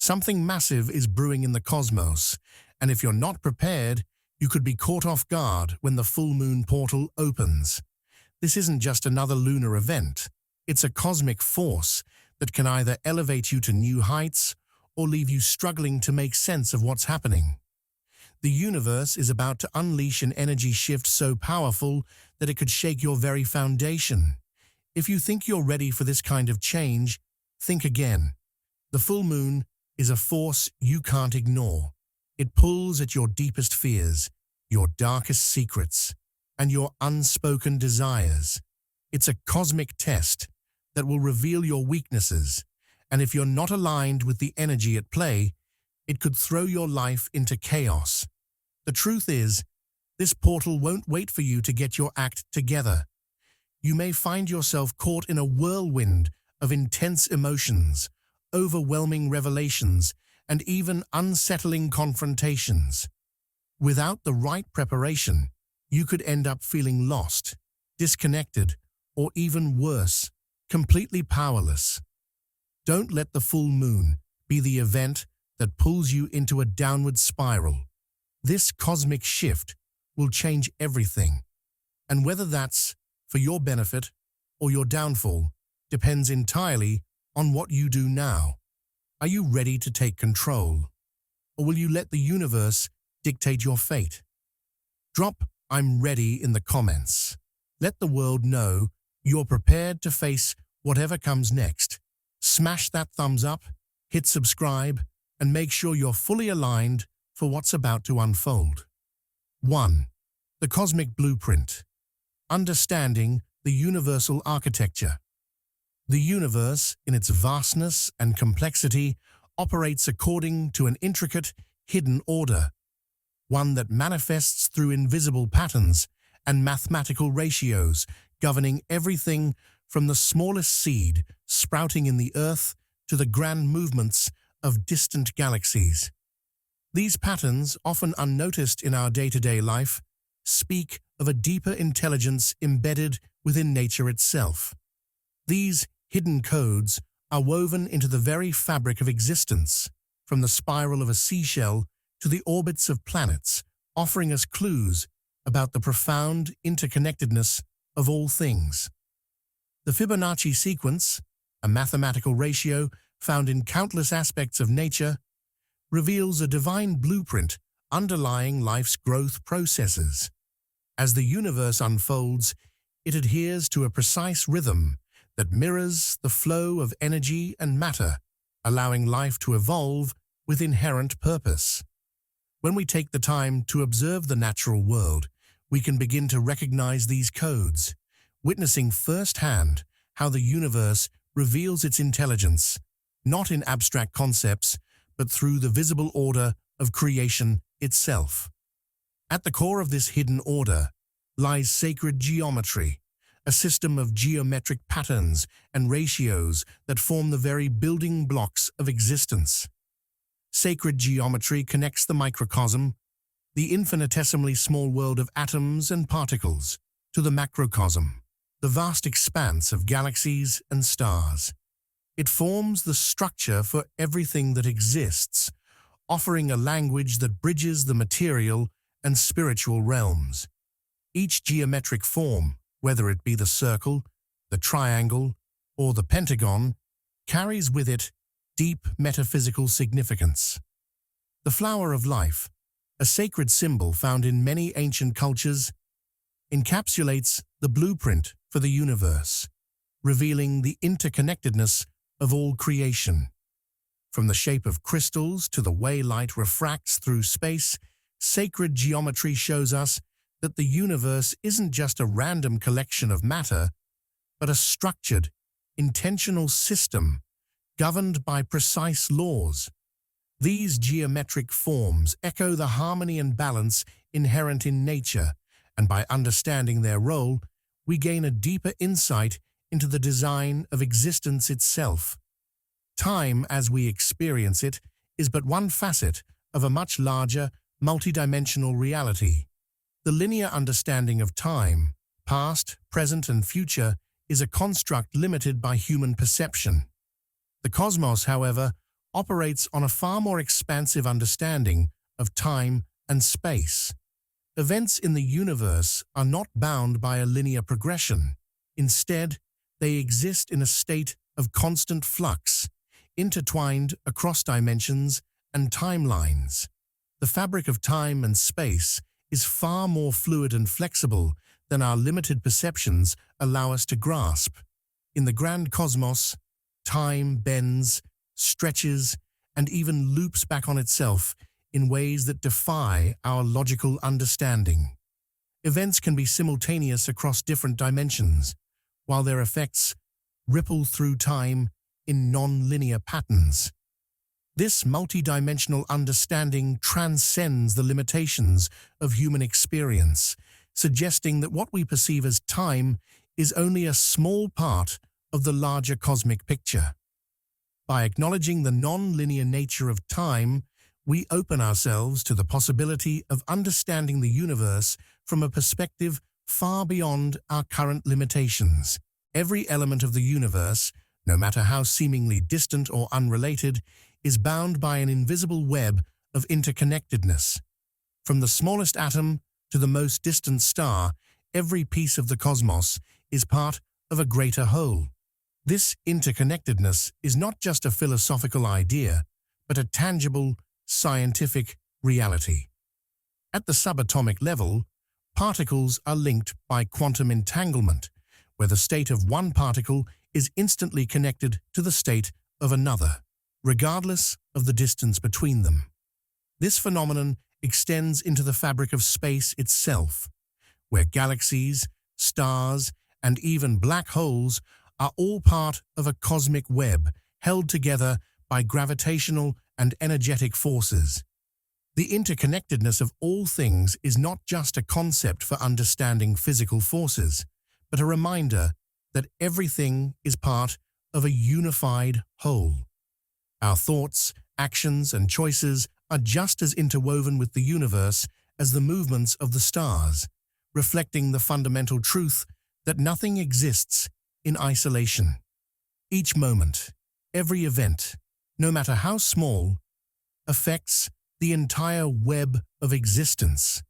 Something massive is brewing in the cosmos, and if you're not prepared, you could be caught off guard when the full moon portal opens. This isn't just another lunar event. It's a cosmic force that can either elevate you to new heights or leave you struggling to make sense of what's happening. The universe is about to unleash an energy shift so powerful that it could shake your very foundation. If you think you're ready for this kind of change, think again. The full moon is a force you can't ignore. It pulls at your deepest fears, your darkest secrets, and your unspoken desires. It's a cosmic test that will reveal your weaknesses, and if you're not aligned with the energy at play, it could throw your life into chaos. The truth is, this portal won't wait for you to get your act together. You may find yourself caught in a whirlwind of intense emotions, overwhelming revelations, and even unsettling confrontations. Without the right preparation, you could end up feeling lost, disconnected, or even worse, completely powerless. Don't let the full moon be the event that pulls you into a downward spiral. This cosmic shift will change everything, and whether that's for your benefit or your downfall depends entirely on what you do now. Are you ready to take control, or will you let the universe dictate your fate? Drop "I'm ready" in the comments. Let the world know you're prepared to face whatever comes next. Smash that thumbs up, hit subscribe, and make sure you're fully aligned for what's about to unfold. 1. The Cosmic Blueprint. Understanding the universal architecture. The universe, in its vastness and complexity, operates according to an intricate, hidden order, one that manifests through invisible patterns and mathematical ratios, governing everything from the smallest seed sprouting in the earth to the grand movements of distant galaxies. These patterns, often unnoticed in our day-to-day life, speak of a deeper intelligence embedded within nature itself. These hidden codes are woven into the very fabric of existence, from the spiral of a seashell to the orbits of planets, offering us clues about the profound interconnectedness of all things. The Fibonacci sequence, a mathematical ratio found in countless aspects of nature, reveals a divine blueprint underlying life's growth processes. As the universe unfolds, it adheres to a precise rhythm that mirrors the flow of energy and matter, allowing life to evolve with inherent purpose. When we take the time to observe the natural world, we can begin to recognize these codes, witnessing firsthand how the universe reveals its intelligence, not in abstract concepts, but through the visible order of creation itself. At the core of this hidden order lies sacred geometry, a system of geometric patterns and ratios that form the very building blocks of existence. Sacred geometry connects the microcosm, the infinitesimally small world of atoms and particles, to the macrocosm, the vast expanse of galaxies and stars. It forms the structure for everything that exists, offering a language that bridges the material and spiritual realms. Each geometric form, whether it be the circle, the triangle, or the pentagon, carries with it deep metaphysical significance. The flower of life, a sacred symbol found in many ancient cultures, encapsulates the blueprint for the universe, revealing the interconnectedness of all creation. From the shape of crystals to the way light refracts through space, sacred geometry shows us that the universe isn't just a random collection of matter, but a structured, intentional system governed by precise laws. These geometric forms echo the harmony and balance inherent in nature, and by understanding their role, we gain a deeper insight into the design of existence itself. Time, as we experience it, is but one facet of a much larger, multidimensional reality. The linear understanding of time, past, present, and future, is a construct limited by human perception. The cosmos, however, operates on a far more expansive understanding of time and space. Events in the universe are not bound by a linear progression. Instead, they exist in a state of constant flux, intertwined across dimensions and timelines. The fabric of time and space is far more fluid and flexible than our limited perceptions allow us to grasp. In the grand cosmos, time bends, stretches, and even loops back on itself in ways that defy our logical understanding. Events can be simultaneous across different dimensions, while their effects ripple through time in non-linear patterns. This multidimensional understanding transcends the limitations of human experience, suggesting that what we perceive as time is only a small part of the larger cosmic picture. By acknowledging the non-linear nature of time, we open ourselves to the possibility of understanding the universe from a perspective far beyond our current limitations. Every element of the universe, no matter how seemingly distant or unrelated, is bound by an invisible web of interconnectedness. From the smallest atom to the most distant star, every piece of the cosmos is part of a greater whole. This interconnectedness is not just a philosophical idea, but a tangible, scientific reality. At the subatomic level, particles are linked by quantum entanglement, where the state of one particle is instantly connected to the state of another, regardless of the distance between them. This phenomenon extends into the fabric of space itself, where galaxies, stars, and even black holes are all part of a cosmic web held together by gravitational and energetic forces. The interconnectedness of all things is not just a concept for understanding physical forces, but a reminder that everything is part of a unified whole. Our thoughts, actions, and choices are just as interwoven with the universe as the movements of the stars, reflecting the fundamental truth that nothing exists in isolation. Each moment, every event, no matter how small, affects the entire web of existence.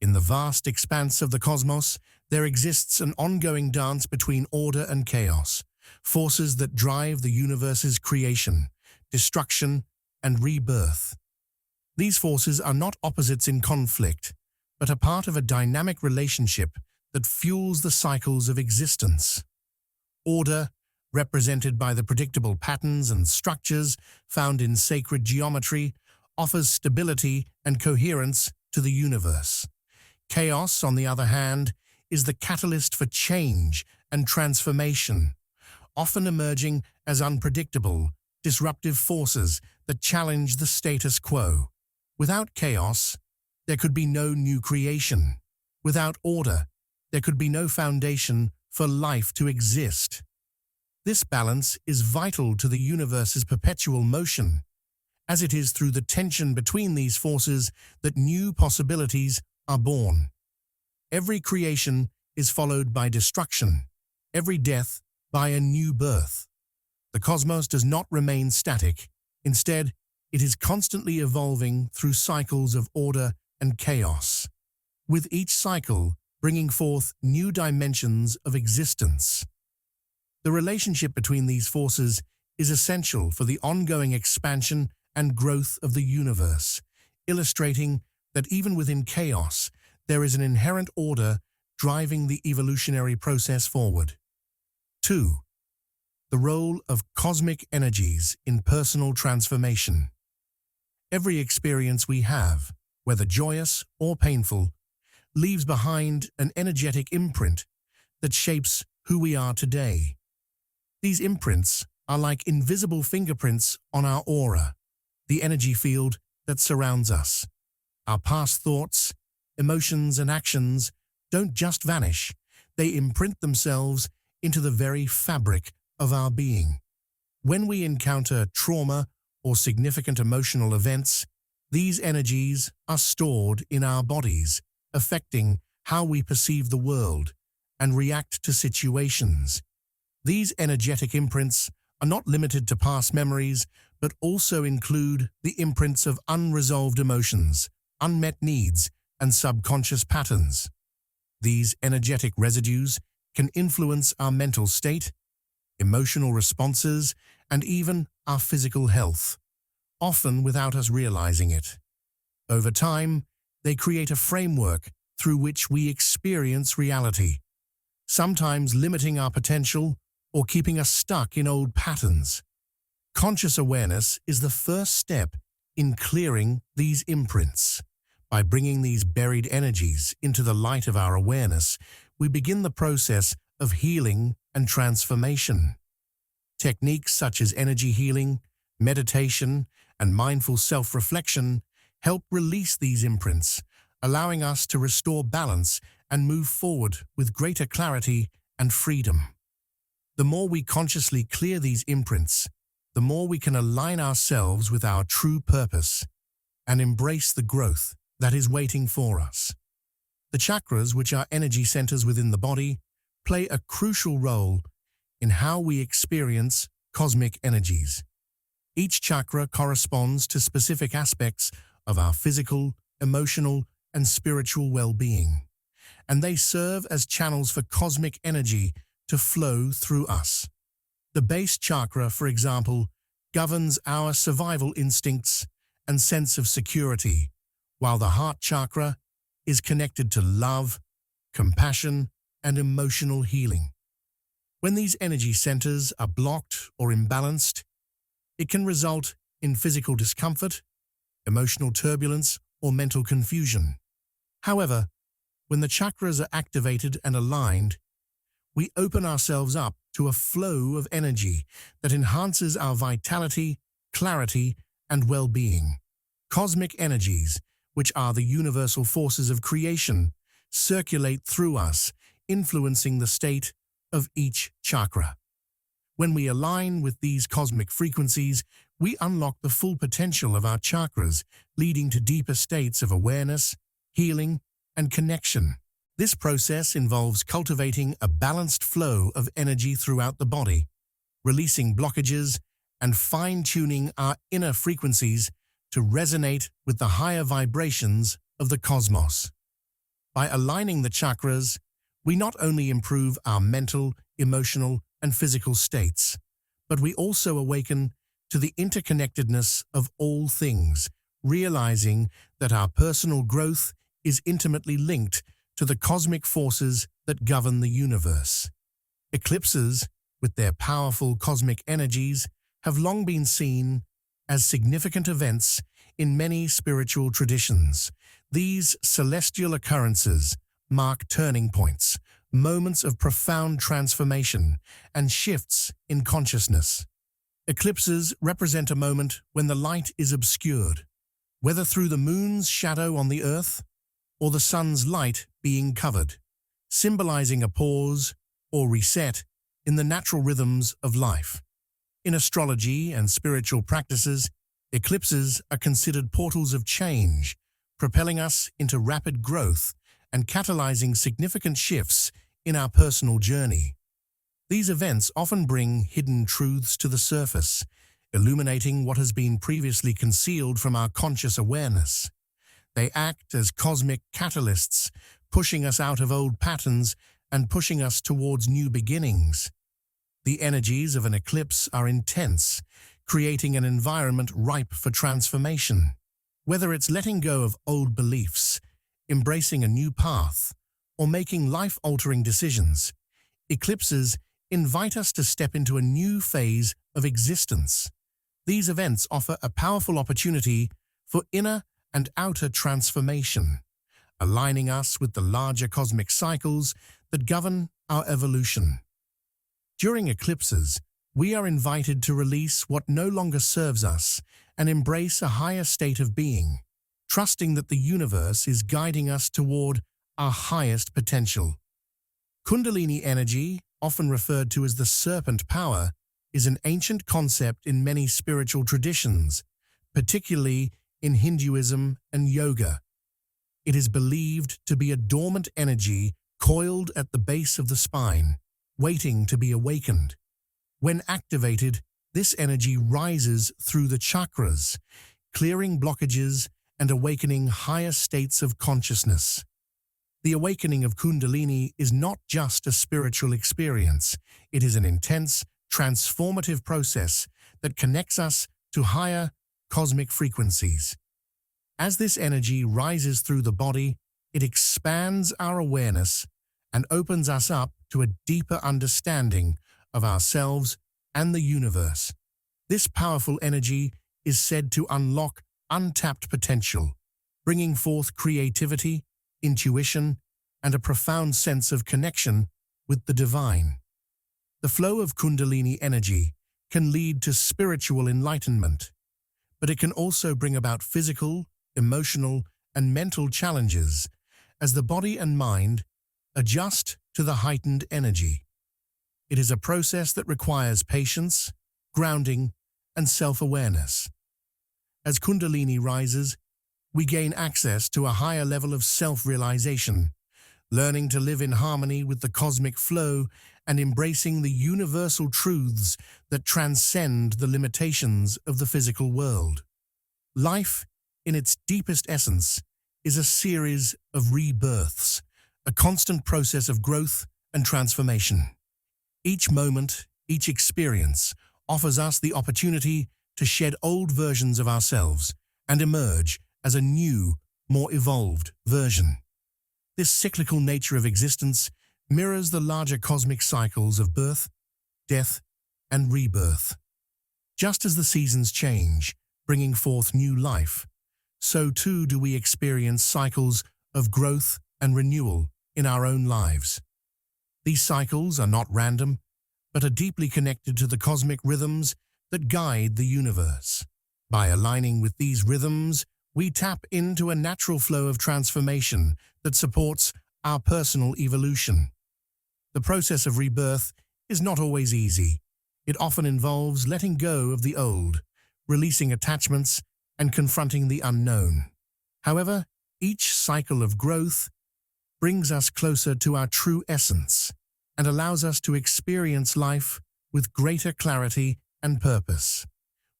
In the vast expanse of the cosmos, there exists an ongoing dance between order and chaos, forces that drive the universe's creation, destruction, and rebirth. These forces are not opposites in conflict, but a part of a dynamic relationship that fuels the cycles of existence. Order, represented by the predictable patterns and structures found in sacred geometry, offers stability and coherence to the universe. Chaos, on the other hand, is the catalyst for change and transformation, often emerging as unpredictable, disruptive forces that challenge the status quo. Without chaos, there could be no new creation. Without order, there could be no foundation for life to exist. This balance is vital to the universe's perpetual motion, as it is through the tension between these forces that new possibilities are born. Every creation is followed by destruction, every death by a new birth. The cosmos does not remain static. Instead, it is constantly evolving through cycles of order and chaos, with each cycle bringing forth new dimensions of existence. The relationship between these forces is essential for the ongoing expansion and growth of the universe, illustrating that even within chaos, there is an inherent order driving the evolutionary process forward. 2. The role of cosmic energies in personal transformation. Every experience we have, whether joyous or painful, leaves behind an energetic imprint that shapes who we are today. These imprints are like invisible fingerprints on our aura, the energy field that surrounds us. Our past thoughts, emotions, and actions don't just vanish, they imprint themselves into the very fabric of our being. When we encounter trauma or significant emotional events, these energies are stored in our bodies, affecting how we perceive the world and react to situations. These energetic imprints are not limited to past memories, but also include the imprints of unresolved emotions, unmet needs, and subconscious patterns. These energetic residues can influence our mental state, emotional responses, and even our physical health, often without us realizing it. Over time, they create a framework through which we experience reality, sometimes limiting our potential or keeping us stuck in old patterns. Conscious awareness is the first step in clearing these imprints. By bringing these buried energies into the light of our awareness, we begin the process of healing and transformation. Techniques such as energy healing, meditation, and mindful self-reflection help release these imprints, allowing us to restore balance and move forward with greater clarity and freedom. The more we consciously clear these imprints, the more we can align ourselves with our true purpose and embrace the growth that is waiting for us. The chakras, which are energy centers within the body, play a crucial role in how we experience cosmic energies. Each chakra corresponds to specific aspects of our physical, emotional, and spiritual well-being, and they serve as channels for cosmic energy to flow through us. The base chakra, for example, governs our survival instincts and sense of security, while the heart chakra is connected to love, compassion, and emotional healing. When these energy centers are blocked or imbalanced, it can result in physical discomfort, emotional turbulence, or mental confusion. However, when the chakras are activated and aligned, we open ourselves up to a flow of energy that enhances our vitality, clarity, and well-being. Cosmic energies, which are the universal forces of creation, circulate through us, influencing the state of each chakra. When we align with these cosmic frequencies, we unlock the full potential of our chakras, leading to deeper states of awareness, healing, and connection. This process involves cultivating a balanced flow of energy throughout the body, releasing blockages, and fine-tuning our inner frequencies to resonate with the higher vibrations of the cosmos. By aligning the chakras, we not only improve our mental, emotional, and physical states, but we also awaken to the interconnectedness of all things, realizing that our personal growth is intimately linked to the cosmic forces that govern the universe. Eclipses, with their powerful cosmic energies, have long been seen as significant events in many spiritual traditions. These celestial occurrences mark turning points, moments of profound transformation, and shifts in consciousness. Eclipses represent a moment when the light is obscured, whether through the moon's shadow on the earth or the sun's light being covered, symbolizing a pause or reset in the natural rhythms of life. In astrology and spiritual practices, eclipses are considered portals of change, propelling us into rapid growth and catalyzing significant shifts in our personal journey. These events often bring hidden truths to the surface, illuminating what has been previously concealed from our conscious awareness. They act as cosmic catalysts, pushing us out of old patterns and pushing us towards new beginnings. The energies of an eclipse are intense, creating an environment ripe for transformation. Whether it's letting go of old beliefs, embracing a new path, or making life-altering decisions, eclipses invite us to step into a new phase of existence. These events offer a powerful opportunity for inner and outer transformation, aligning us with the larger cosmic cycles that govern our evolution. During eclipses, we are invited to release what no longer serves us and embrace a higher state of being, trusting that the universe is guiding us toward our highest potential. Kundalini energy, often referred to as the serpent power, is an ancient concept in many spiritual traditions, particularly in Hinduism and yoga. It is believed to be a dormant energy coiled at the base of the spine, waiting to be awakened. When activated, This energy rises through the chakras, clearing blockages and awakening higher states of consciousness. The awakening of Kundalini is not just a spiritual experience. It is an intense, transformative process that connects us to higher cosmic frequencies. As this energy rises through the body, it expands our awareness and opens us up to a deeper understanding of ourselves and the universe. This powerful energy is said to unlock untapped potential, bringing forth creativity, intuition, and a profound sense of connection with the divine. The flow of Kundalini energy can lead to spiritual enlightenment, but it can also bring about physical, emotional, and mental challenges as the body and mind adjust to the heightened energy. It is a process that requires patience, grounding, and self-awareness. As Kundalini rises, we gain access to a higher level of self-realization, learning to live in harmony with the cosmic flow and embracing the universal truths that transcend the limitations of the physical world. Life, in its deepest essence, is a series of rebirths, a constant process of growth and transformation. Each moment, each experience, offers us the opportunity to shed old versions of ourselves and emerge as a new, more evolved version. This cyclical nature of existence mirrors the larger cosmic cycles of birth, death, and rebirth. Just as the seasons change, bringing forth new life, so too do we experience cycles of growth and renewal in our own lives. These cycles are not random, but are deeply connected to the cosmic rhythms that guide the universe. By aligning with these rhythms, we tap into a natural flow of transformation that supports our personal evolution. The process of rebirth is not always easy. It often involves letting go of the old, releasing attachments, and confronting the unknown. However, each cycle of growth brings us closer to our true essence and allows us to experience life with greater clarity and purpose.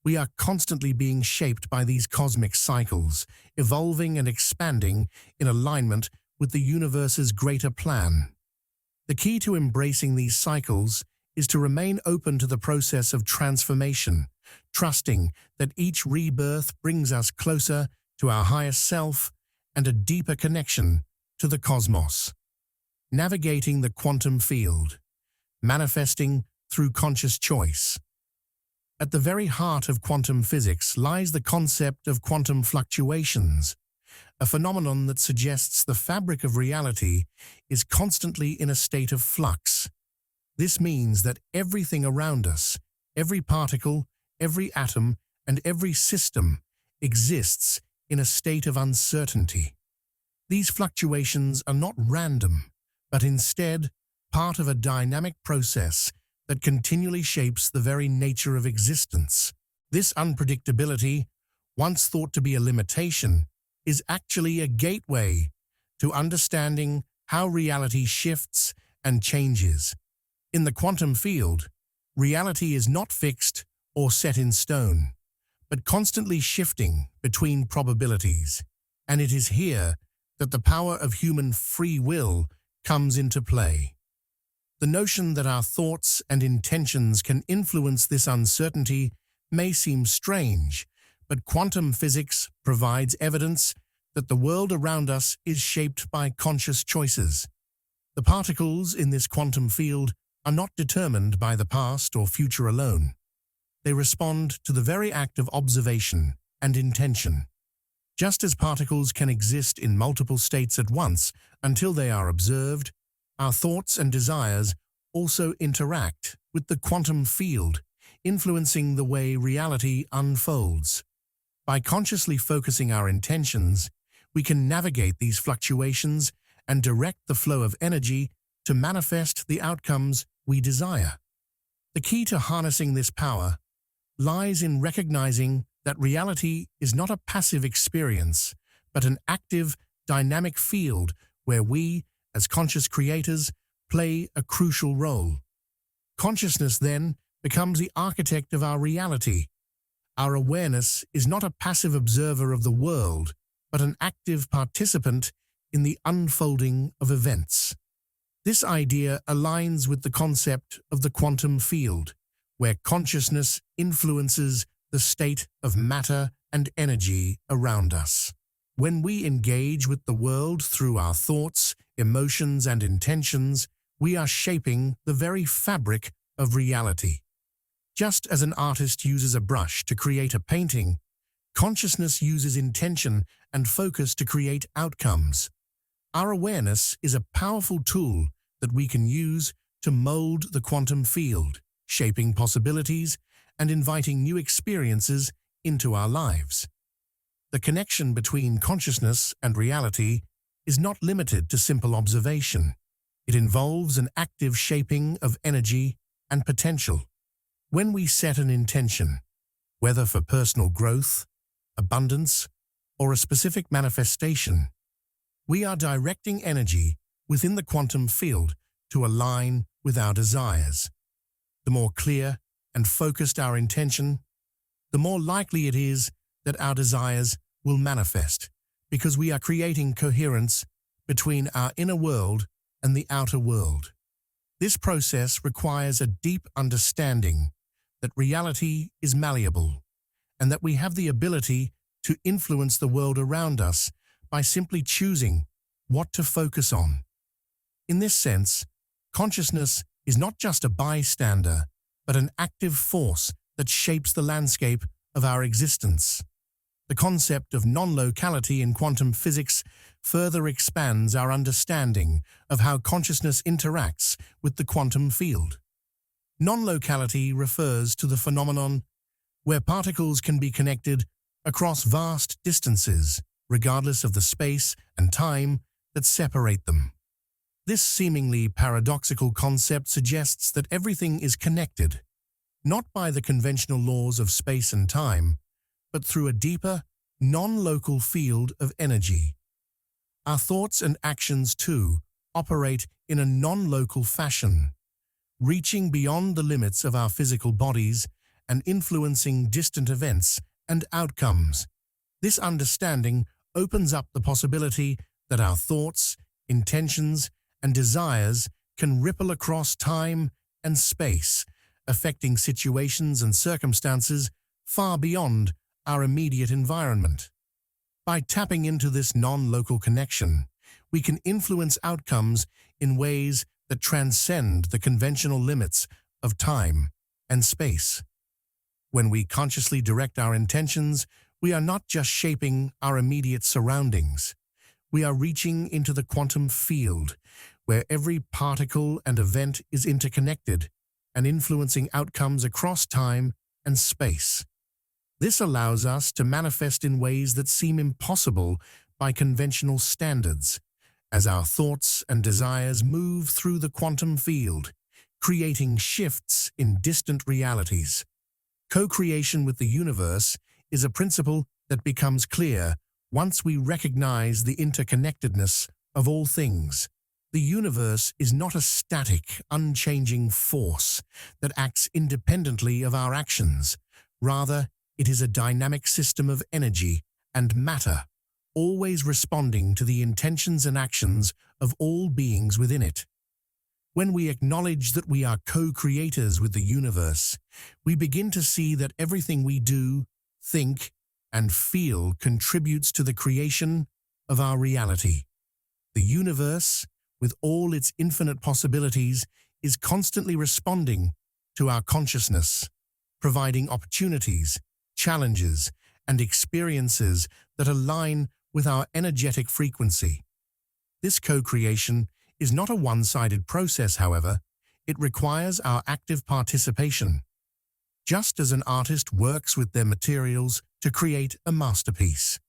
We are constantly being shaped by these cosmic cycles, evolving and expanding in alignment with the universe's greater plan. The key to embracing these cycles is to remain open to the process of transformation, trusting that each rebirth brings us closer to our higher self and a deeper connection to the cosmos. Navigating the quantum field, manifesting through conscious choice. At the very heart of quantum physics lies the concept of quantum fluctuations, a phenomenon that suggests the fabric of reality is constantly in a state of flux. This means that everything around us, every particle, every atom, and every system exists in a state of uncertainty. These fluctuations are not random, but instead part of a dynamic process that continually shapes the very nature of existence. This unpredictability, once thought to be a limitation, is actually a gateway to understanding how reality shifts and changes. In the quantum field, reality is not fixed or set in stone, but constantly shifting between probabilities. And it is here that the power of human free will comes into play. The notion that our thoughts and intentions can influence this uncertainty may seem strange, but quantum physics provides evidence that the world around us is shaped by conscious choices. The particles in this quantum field are not determined by the past or future alone. They respond to the very act of observation and intention. Just as particles can exist in multiple states at once until they are observed, our thoughts and desires also interact with the quantum field, influencing the way reality unfolds. By consciously focusing our intentions, we can navigate these fluctuations and direct the flow of energy to manifest the outcomes we desire. The key to harnessing this power lies in recognizing that reality is not a passive experience, but an active, dynamic field where we, as conscious creators, play a crucial role. Consciousness then becomes the architect of our reality. Our awareness is not a passive observer of the world, but an active participant in the unfolding of events. This idea aligns with the concept of the quantum field, where consciousness influences the state of matter and energy around us. When we engage with the world through our thoughts, emotions, and intentions, we are shaping the very fabric of reality. Just as an artist uses a brush to create a painting, consciousness uses intention and focus to create outcomes. Our awareness is a powerful tool that we can use to mold the quantum field, shaping possibilities and inviting new experiences into our lives. The connection between consciousness and reality is not limited to simple observation. It involves an active shaping of energy and potential. When we set an intention, whether for personal growth, abundance, or a specific manifestation, we are directing energy within the quantum field to align with our desires. The more clear and focused our intention, the more likely it is that our desires will manifest, because we are creating coherence between our inner world and the outer world. This process requires a deep understanding that reality is malleable and that we have the ability to influence the world around us by simply choosing what to focus on. In this sense, consciousness is not just a bystander, but an active force that shapes the landscape of our existence. The concept of non-locality in quantum physics further expands our understanding of how consciousness interacts with the quantum field. Non-locality refers to the phenomenon where particles can be connected across vast distances, regardless of the space and time that separate them. This seemingly paradoxical concept suggests that everything is connected, not by the conventional laws of space and time, but through a deeper, non-local field of energy. Our thoughts and actions, too, operate in a non-local fashion, reaching beyond the limits of our physical bodies and influencing distant events and outcomes. This understanding opens up the possibility that our thoughts, intentions, and desires can ripple across time and space, affecting situations and circumstances far beyond our immediate environment. By tapping into this non-local connection, we can influence outcomes in ways that transcend the conventional limits of time and space. When we consciously direct our intentions, we are not just shaping our immediate surroundings. We are reaching into the quantum field, where every particle and event is interconnected and influencing outcomes across time and space. This allows us to manifest in ways that seem impossible by conventional standards, as our thoughts and desires move through the quantum field, creating shifts in distant realities. Co-creation with the universe is a principle that becomes clear once we recognize the interconnectedness of all things. The universe is not a static, unchanging force that acts independently of our actions. Rather, it is a dynamic system of energy and matter, always responding to the intentions and actions of all beings within it. When we acknowledge that we are co-creators with the universe, we begin to see that everything we do, think, and feel contributes to the creation of our reality. The universe, with all its infinite possibilities, is constantly responding to our consciousness, providing opportunities, challenges, and experiences that align with our energetic frequency. This co-creation is not a one-sided process, however. It requires our active participation. Just as an artist works with their materials to create a masterpiece,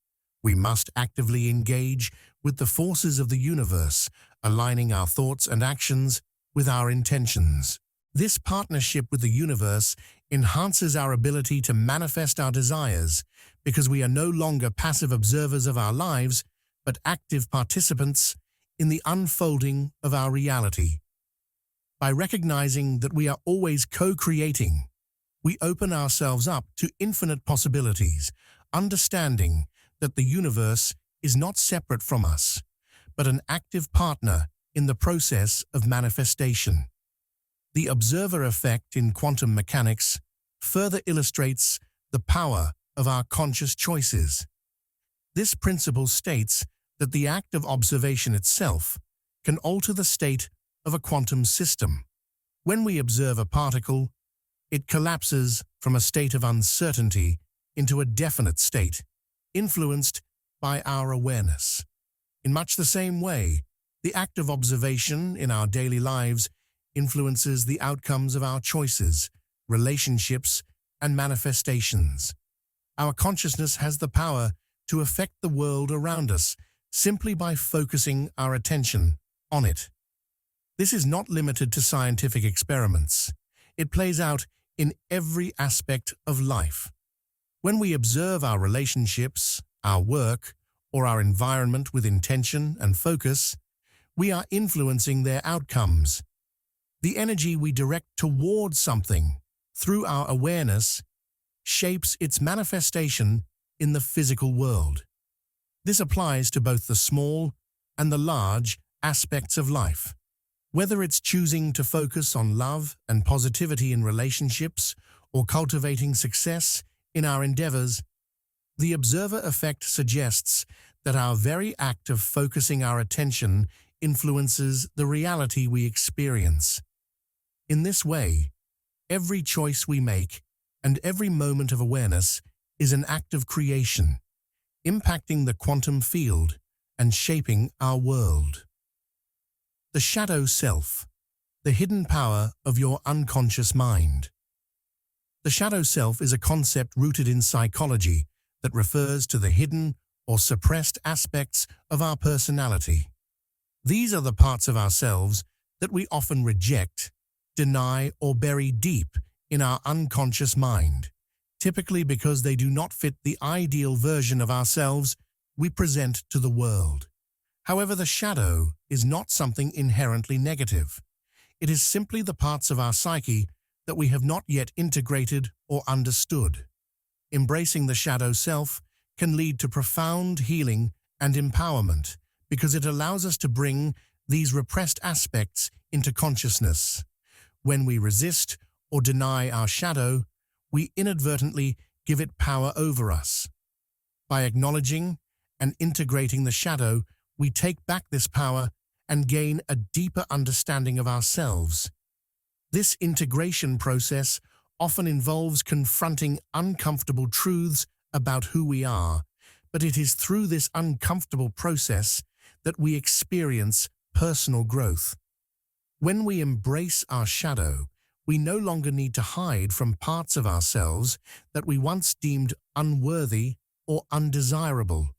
we must actively engage with the forces of the universe, aligning our thoughts and actions with our intentions. This partnership with the universe enhances our ability to manifest our desires because we are no longer passive observers of our lives, but active participants in the unfolding of our reality. By recognizing that we are always co-creating We open ourselves up to infinite possibilities, understanding that the universe is not separate from us, but an active partner in the process of manifestation. The observer effect in quantum mechanics further illustrates the power of our conscious choices. This principle states that the act of observation itself can alter the state of a quantum system. When we observe a particle, it collapses from a state of uncertainty into a definite state, influenced by our awareness. In much the same way, the act of observation in our daily lives influences the outcomes of our choices, relationships, and manifestations. Our consciousness has the power to affect the world around us simply by focusing our attention on it. This is not limited to scientific experiments. It plays out in every aspect of life. When we observe our relationships, our work, or our environment with intention and focus, we are influencing their outcomes. The energy we direct towards something through our awareness shapes its manifestation in the physical world. This applies to both the small and the large aspects of life. Whether it's choosing to focus on love and positivity in relationships or cultivating success in our endeavors, the observer effect suggests that our very act of focusing our attention influences the reality we experience. In this way, every choice we make and every moment of awareness is an act of creation, impacting the quantum field and shaping our world. The shadow self, the hidden power of your unconscious mind. The shadow self is a concept rooted in psychology that refers to the hidden or suppressed aspects of our personality. These are the parts of ourselves that we often reject, deny, or bury deep in our unconscious mind, typically because they do not fit the ideal version of ourselves we present to the world. However, the shadow is not something inherently negative. It is simply the parts of our psyche that we have not yet integrated or understood. Embracing the shadow self can lead to profound healing and empowerment because it allows us to bring these repressed aspects into consciousness. When we resist or deny our shadow, we inadvertently give it power over us. By acknowledging and integrating the shadow, we take back this power and gain a deeper understanding of ourselves. This integration process often involves confronting uncomfortable truths about who we are, but it is through this uncomfortable process that we experience personal growth. When we embrace our shadow, we no longer need to hide from parts of ourselves that we once deemed unworthy or undesirable.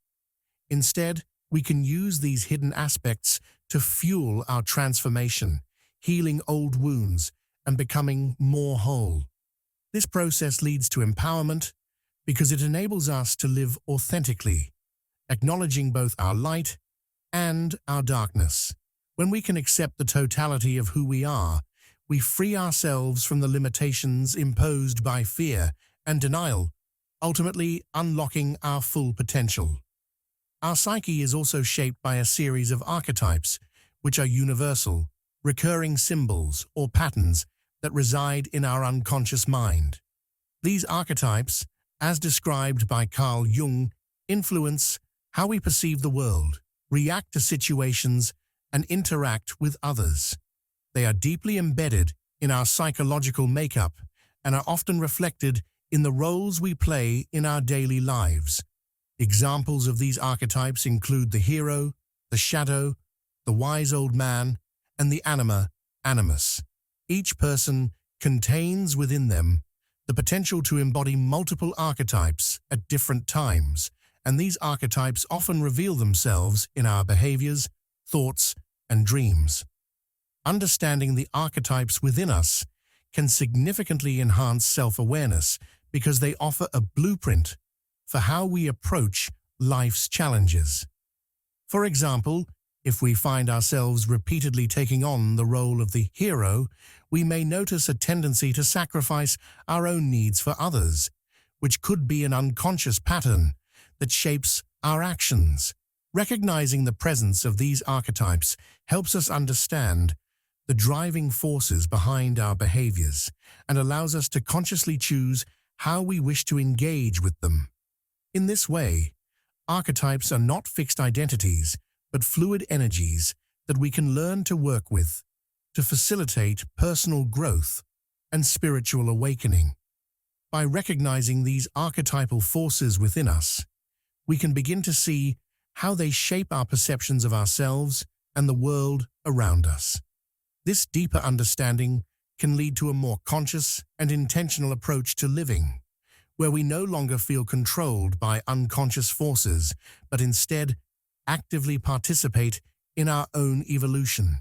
Instead, we can use these hidden aspects to fuel our transformation, healing old wounds and becoming more whole. This process leads to empowerment because it enables us to live authentically, acknowledging both our light and our darkness. When we can accept the totality of who we are, we free ourselves from the limitations imposed by fear and denial, ultimately unlocking our full potential. Our psyche is also shaped by a series of archetypes, which are universal, recurring symbols or patterns that reside in our unconscious mind. These archetypes, as described by Carl Jung, influence how we perceive the world, react to situations, and interact with others. They are deeply embedded in our psychological makeup and are often reflected in the roles we play in our daily lives. Examples of these archetypes include the hero, the shadow, the wise old man, and the animus. Each person contains within them the potential to embody multiple archetypes at different times, and these archetypes often reveal themselves in our behaviors, thoughts, and dreams. Understanding the archetypes within us can significantly enhance self-awareness because they offer a blueprint for how we approach life's challenges. For example, if we find ourselves repeatedly taking on the role of the hero, we may notice a tendency to sacrifice our own needs for others, which could be an unconscious pattern that shapes our actions. Recognizing the presence of these archetypes helps us understand the driving forces behind our behaviors and allows us to consciously choose how we wish to engage with them. In this way, archetypes are not fixed identities, but fluid energies that we can learn to work with to facilitate personal growth and spiritual awakening. By recognizing these archetypal forces within us, we can begin to see how they shape our perceptions of ourselves and the world around us. This deeper understanding can lead to a more conscious and intentional approach to living, where we no longer feel controlled by unconscious forces, but instead actively participate in our own evolution.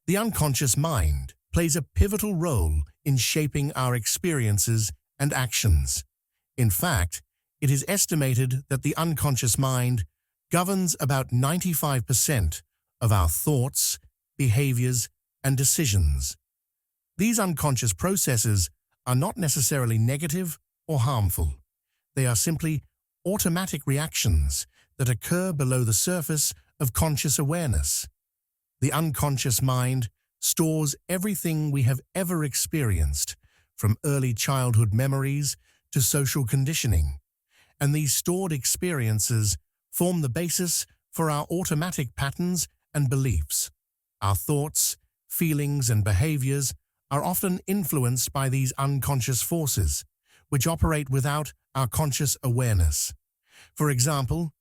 The unconscious mind plays a pivotal role in shaping our experiences and actions. In fact, it is estimated that the unconscious mind governs about 95% of our thoughts, behaviors, and decisions. These unconscious processes are not necessarily negative or harmful. They are simply automatic reactions that occur below the surface of conscious awareness. The unconscious mind stores everything we have ever experienced, from early childhood memories to social conditioning, and these stored experiences form the basis for our automatic patterns and beliefs. Our thoughts, feelings, and behaviors are often influenced by these unconscious forces, which operate without our conscious awareness. For example,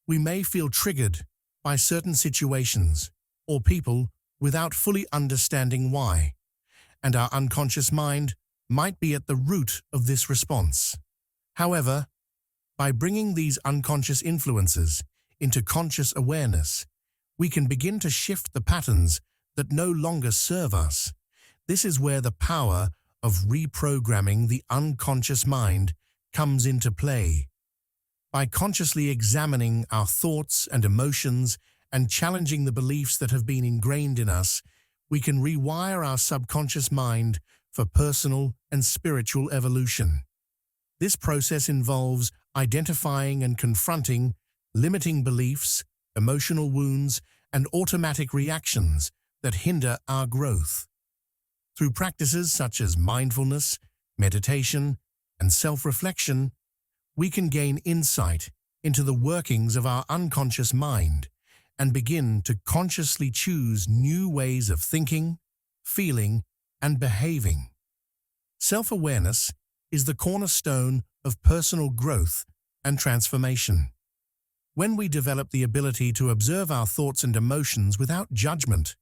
we may feel triggered by certain situations or people without fully understanding why, and our unconscious mind might be at the root of this response. However, by bringing these unconscious influences into conscious awareness, we can begin to shift the patterns that no longer serve us. This is where the power of reprogramming the unconscious mind comes into play. By consciously examining our thoughts and emotions and challenging the beliefs that have been ingrained in us, we can rewire our subconscious mind for personal and spiritual evolution. This process involves identifying and confronting limiting beliefs, emotional wounds, and automatic reactions that hinder our growth. Through practices such as mindfulness, meditation, and self-reflection, we can gain insight into the workings of our unconscious mind and begin to consciously choose new ways of thinking, feeling, and behaving. Self-awareness is the cornerstone of personal growth and transformation. When we develop the ability to observe our thoughts and emotions without judgment,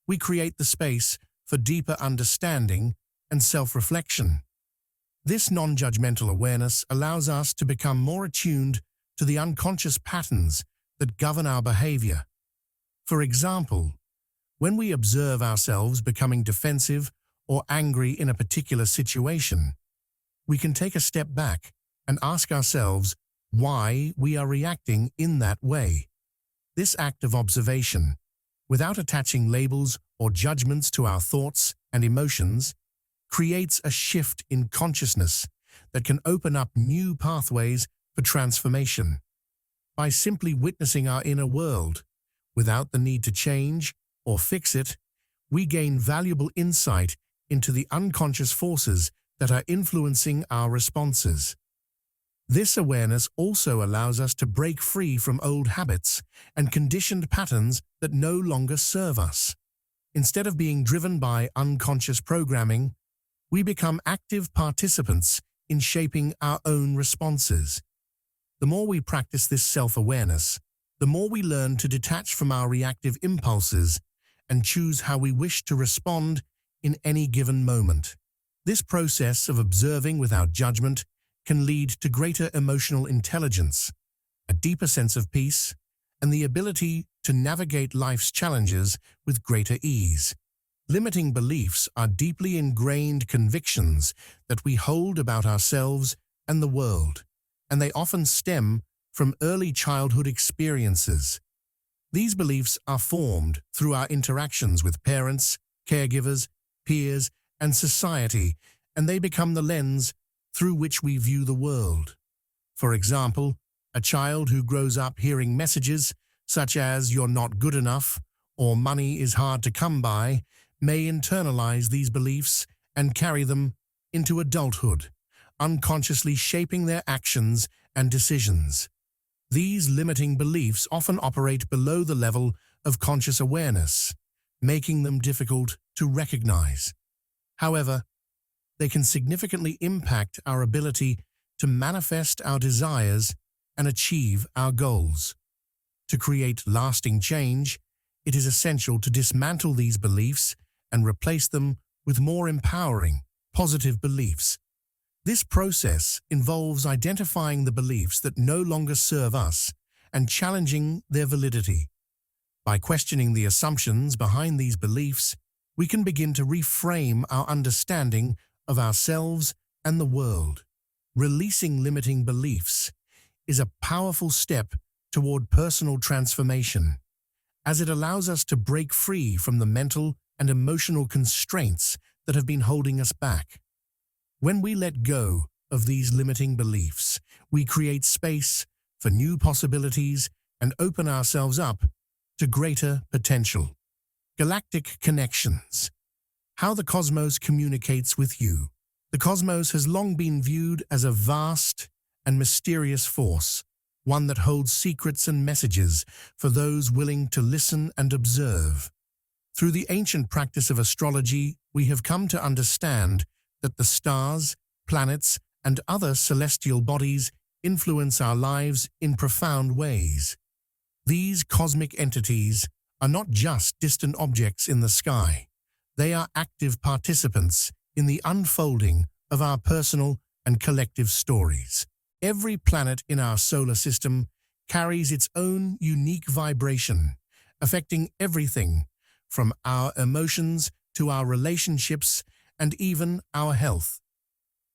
we create the space for deeper understanding and self-reflection. This non-judgmental awareness allows us to become more attuned to the unconscious patterns that govern our behavior. For example, when we observe ourselves becoming defensive or angry in a particular situation, we can take a step back and ask ourselves why we are reacting in that way. This act of observation, without attaching labels or judgments to our thoughts and emotions, creates a shift in consciousness that can open up new pathways for transformation. By simply witnessing our inner world, without the need to change or fix it, we gain valuable insight into the unconscious forces that are influencing our responses. This awareness also allows us to break free from old habits and conditioned patterns that no longer serve us. Instead of being driven by unconscious programming, we become active participants in shaping our own responses. The more we practice this self-awareness, the more we learn to detach from our reactive impulses and choose how we wish to respond in any given moment. This process of observing without judgment can lead to greater emotional intelligence, a deeper sense of peace, and the ability to navigate life's challenges with greater ease. Limiting beliefs are deeply ingrained convictions that we hold about ourselves and the world, and they often stem from early childhood experiences. These beliefs are formed through our interactions with parents, caregivers, peers, and society, and they become the lens through which we view the world. For example, a child who grows up hearing messages such as "you're not good enough" or "money is hard to come by" may internalize these beliefs and carry them into adulthood, unconsciously shaping their actions and decisions. These limiting beliefs often operate below the level of conscious awareness, making them difficult to recognize. However, they can significantly impact our ability to manifest our desires and achieve our goals. To create lasting change, it is essential to dismantle these beliefs and replace them with more empowering, positive beliefs. This process involves identifying the beliefs that no longer serve us and challenging their validity. By questioning the assumptions behind these beliefs, we can begin to reframe our understanding of ourselves and the world. Releasing limiting beliefs is a powerful step toward personal transformation, as it allows us to break free from the mental and emotional constraints that have been holding us back. When we let go of these limiting beliefs, we create space for new possibilities and open ourselves up to greater potential. Galactic connections. How the cosmos communicates with you. The cosmos has long been viewed as a vast and mysterious force, one that holds secrets and messages for those willing to listen and observe. Through the ancient practice of astrology, we have come to understand that the stars, planets, and other celestial bodies influence our lives in profound ways. These cosmic entities are not just distant objects in the sky. They are active participants in the unfolding of our personal and collective stories. Every planet in our solar system carries its own unique vibration, affecting everything from our emotions to our relationships and even our health.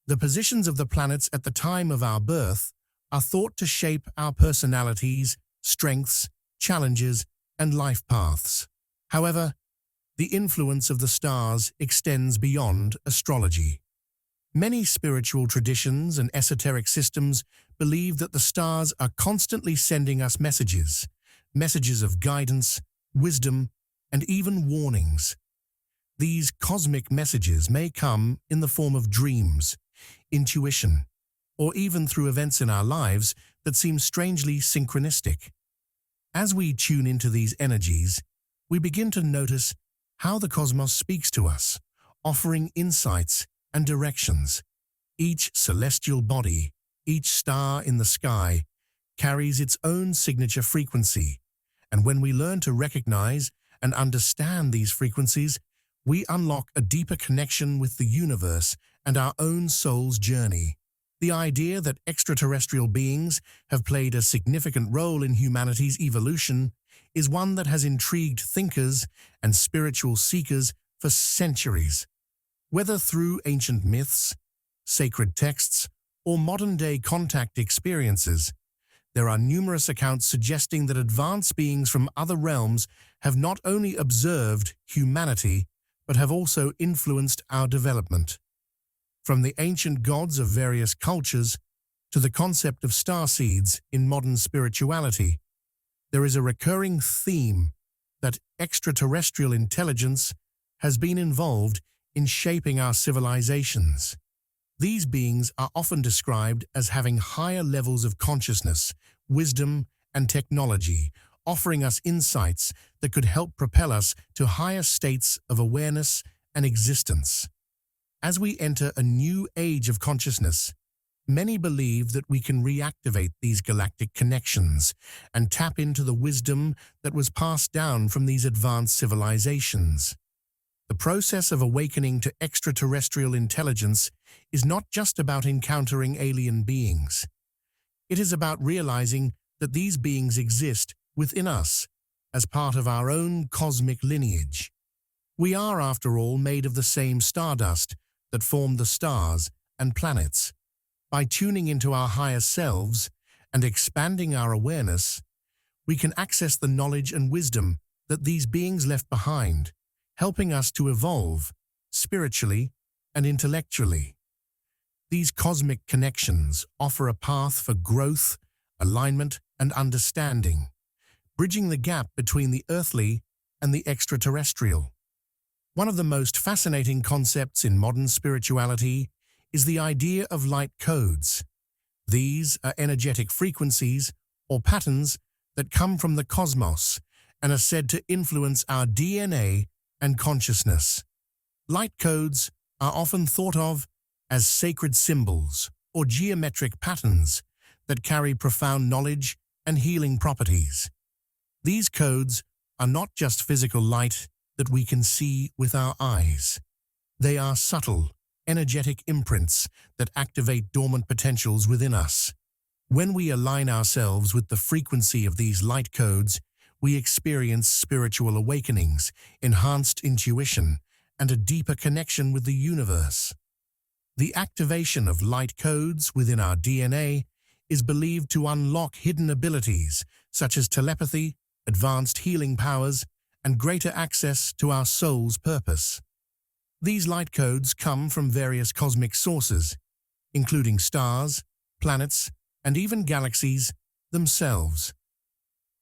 The positions of the planets at the time of our birth are thought to shape our personalities, strengths, challenges, and life paths. However, the influence of the stars extends beyond astrology. Many spiritual traditions and esoteric systems believe that the stars are constantly sending us messages of guidance, wisdom, and even warnings. These cosmic messages may come in the form of dreams, intuition, or even through events in our lives that seem strangely synchronistic. As we tune into these energies, we begin to notice how the cosmos speaks to us, offering insights and directions. Each celestial body, each star in the sky, carries its own signature frequency, and when we learn to recognize and understand these frequencies, we unlock a deeper connection with the universe and our own soul's journey. The idea that extraterrestrial beings have played a significant role in humanity's evolution is one that has intrigued thinkers and spiritual seekers for centuries. Whether through ancient myths, sacred texts, or modern-day contact experiences, there are numerous accounts suggesting that advanced beings from other realms have not only observed humanity, but have also influenced our development. From the ancient gods of various cultures to the concept of starseeds in modern spirituality, there is a recurring theme that extraterrestrial intelligence has been involved in shaping our civilizations. These beings are often described as having higher levels of consciousness, wisdom, and technology, offering us insights that could help propel us to higher states of awareness and existence. As we enter a new age of consciousness, many believe that we can reactivate these galactic connections and tap into the wisdom that was passed down from these advanced civilizations. The process of awakening to extraterrestrial intelligence is not just about encountering alien beings. It is about realizing that these beings exist within us as part of our own cosmic lineage. We are, after all, made of the same stardust that formed the stars and planets. By tuning into our higher selves and expanding our awareness, we can access the knowledge and wisdom that these beings left behind, helping us to evolve spiritually, and intellectually. These cosmic connections offer a path for growth, alignment, and understanding, bridging the gap between the earthly and the extraterrestrial. One of the most fascinating concepts in modern spirituality is the idea of light codes. These are energetic frequencies or patterns that come from the cosmos and are said to influence our DNA and consciousness. Light codes are often thought of as sacred symbols or geometric patterns that carry profound knowledge and healing properties. These codes are not just physical light that we can see with our eyes. They are subtle, energetic imprints that activate dormant potentials within us. When we align ourselves with the frequency of these light codes, we experience spiritual awakenings, enhanced intuition, and a deeper connection with the universe. The activation of light codes within our DNA is believed to unlock hidden abilities such as telepathy, advanced healing powers, and greater access to our soul's purpose. These light codes come from various cosmic sources, including stars, planets, and even galaxies themselves.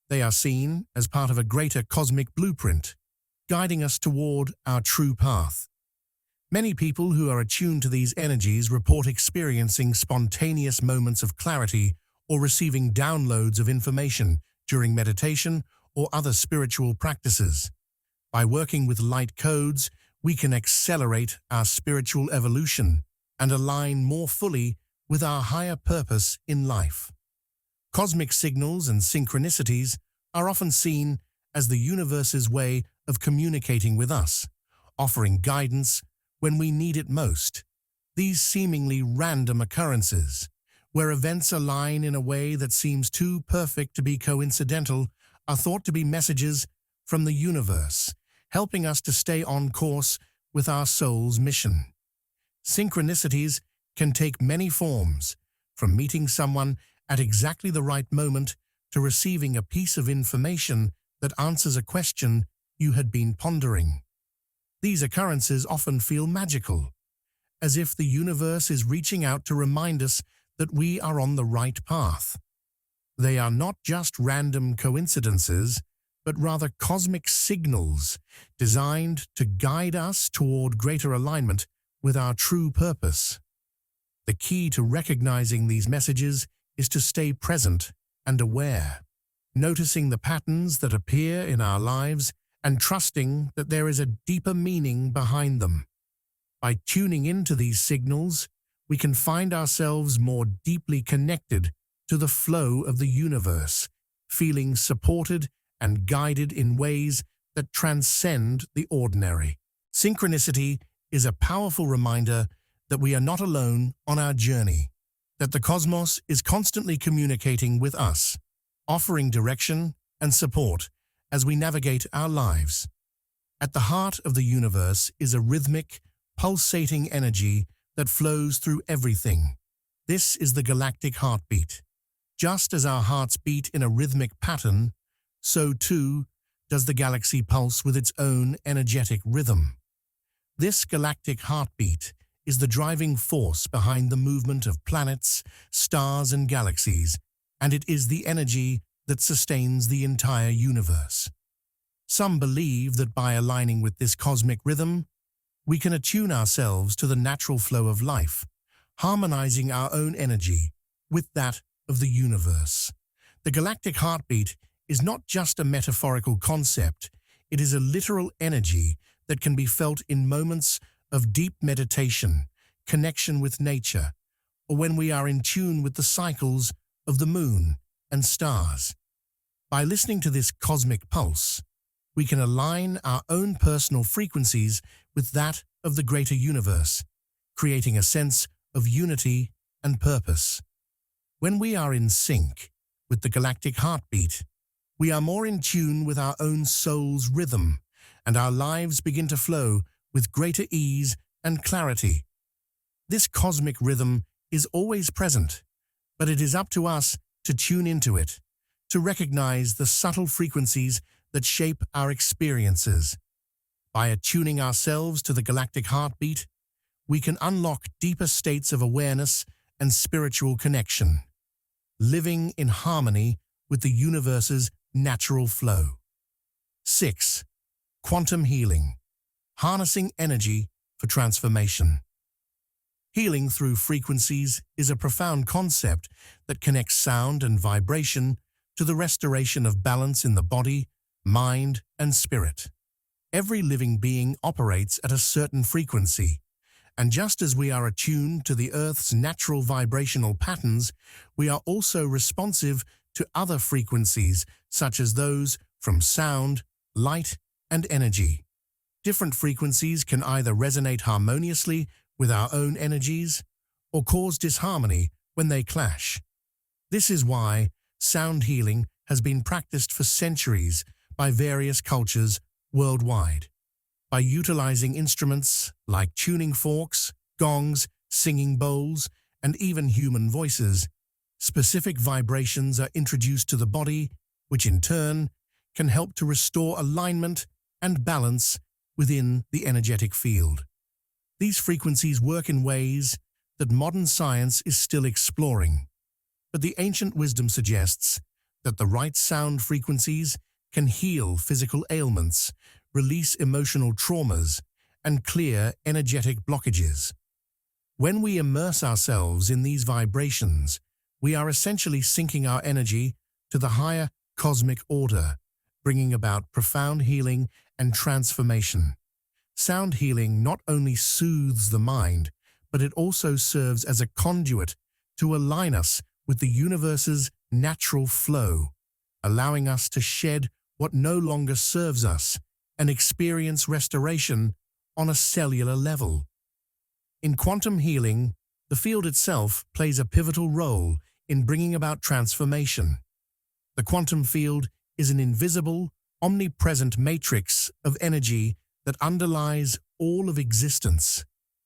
They are seen as part of a greater cosmic blueprint, guiding us toward our true path. Many people who are attuned to these energies report experiencing spontaneous moments of clarity or receiving downloads of information during meditation or other spiritual practices. By working with light codes, we can accelerate our spiritual evolution and align more fully with our higher purpose in life. Cosmic signals and synchronicities are often seen as the universe's way of communicating with us, offering guidance when we need it most. These seemingly random occurrences, where events align in a way that seems too perfect to be coincidental, are thought to be messages from the universe, helping us to stay on course with our soul's mission. Synchronicities can take many forms, from meeting someone at exactly the right moment to receiving a piece of information that answers a question you had been pondering. These occurrences often feel magical, as if the universe is reaching out to remind us that we are on the right path. They are not just random coincidences, but rather cosmic signals designed to guide us toward greater alignment with our true purpose. The key to recognizing these messages is to stay present and aware, noticing the patterns that appear in our lives and trusting that there is a deeper meaning behind them. By tuning into these signals, we can find ourselves more deeply connected to the flow of the universe, feeling supported and guided in ways that transcend the ordinary. Synchronicity is a powerful reminder that we are not alone on our journey, that the cosmos is constantly communicating with us, offering direction and support as we navigate our lives. At the heart of the universe is a rhythmic, pulsating energy that flows through everything. This is the galactic heartbeat. Just as our hearts beat in a rhythmic pattern, so too does the galaxy pulse with its own energetic rhythm. This galactic heartbeat is the driving force behind the movement of planets, stars, and galaxies, and it is the energy that sustains the entire universe. Some believe that by aligning with this cosmic rhythm, we can attune ourselves to the natural flow of life, harmonizing our own energy with that of the universe. The galactic heartbeat is not just a metaphorical concept, it is a literal energy that can be felt in moments of deep meditation, connection with nature, or when we are in tune with the cycles of the moon and stars. By listening to this cosmic pulse, we can align our own personal frequencies with that of the greater universe, creating a sense of unity and purpose. When we are in sync with the galactic heartbeat, we are more in tune with our own soul's rhythm, and our lives begin to flow with greater ease and clarity. This cosmic rhythm is always present, but it is up to us to tune into it, to recognize the subtle frequencies that shape our experiences. By attuning ourselves to the galactic heartbeat, we can unlock deeper states of awareness and spiritual connection, living in harmony with the universe's natural flow. 6. Quantum healing, harnessing energy for transformation. Healing through frequencies is a profound concept that connects sound and vibration to the restoration of balance in the body, mind, and spirit. Every living being operates at a certain frequency, and just as we are attuned to the Earth's natural vibrational patterns, we are also responsive to other frequencies, such as those from sound, light, and energy. Different frequencies can either resonate harmoniously with our own energies or cause disharmony when they clash. This is why sound healing has been practiced for centuries by various cultures worldwide. By utilizing instruments like tuning forks, gongs, singing bowls, and even human voices, specific vibrations are introduced to the body, which in turn can help to restore alignment and balance within the energetic field. These frequencies work in ways that modern science is still exploring, but the ancient wisdom suggests that the right sound frequencies can heal physical ailments, release emotional traumas, and clear energetic blockages. When we immerse ourselves in these vibrations, we are essentially syncing our energy to the higher cosmic order, bringing about profound healing and transformation. Sound healing not only soothes the mind, but it also serves as a conduit to align us with the universe's natural flow, allowing us to shed what no longer serves us and experience restoration on a cellular level. In quantum healing, the field itself plays a pivotal role in bringing about transformation. The quantum field is an invisible, omnipresent matrix of energy that underlies all of existence.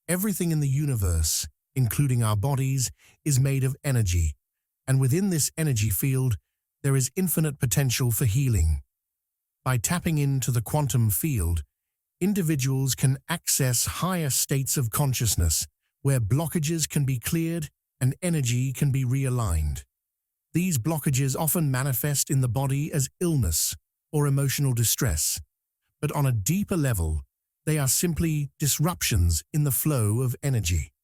Everything in the universe, including our bodies, is made of energy, and within this energy field, there is infinite potential for healing. By tapping into the quantum field, individuals can access higher states of consciousness where blockages can be cleared and energy can be realigned. These blockages often manifest in the body as illness or emotional distress, but on a deeper level, they are simply disruptions in the flow of energy.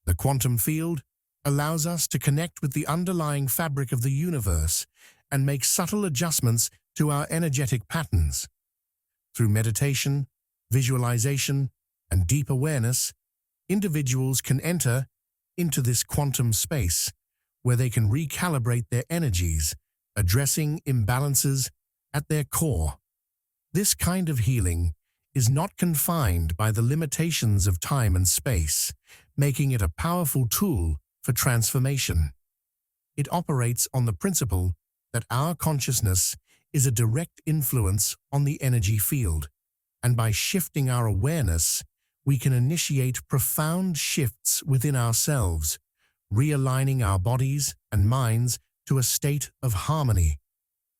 The quantum field allows us to connect with the underlying fabric of the universe and make subtle adjustments to our energetic patterns. Through meditation, visualization, and deep awareness, individuals can enter into this quantum space where they can recalibrate their energies, addressing imbalances at their core. This kind of healing is not confined by the limitations of time and space, making it a powerful tool for transformation. It operates on the principle that our consciousness is a direct influence on the energy field, and by shifting our awareness, we can initiate profound shifts within ourselves, realigning our bodies and minds to a state of harmony.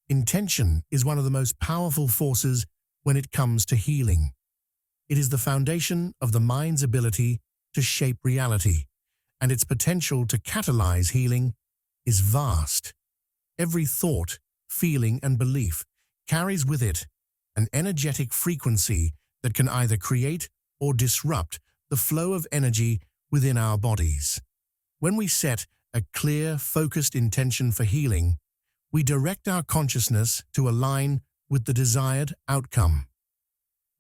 Intention is one of the most powerful forces when it comes to healing. It is the foundation of the mind's ability to shape reality, and its potential to catalyze healing is vast. Every thought, feeling, and belief carries with it an energetic frequency that can either create or disrupt the flow of energy within our bodies. When we set a clear, focused intention for healing, we direct our consciousness to align with the desired outcome.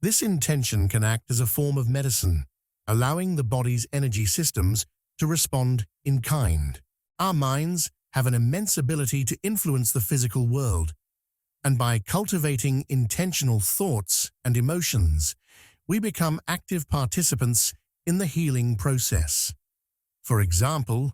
This intention can act as a form of medicine, allowing the body's energy systems to respond in kind. Our minds have an immense ability to influence the physical world, and by cultivating intentional thoughts and emotions, we become active participants in the healing process. For example,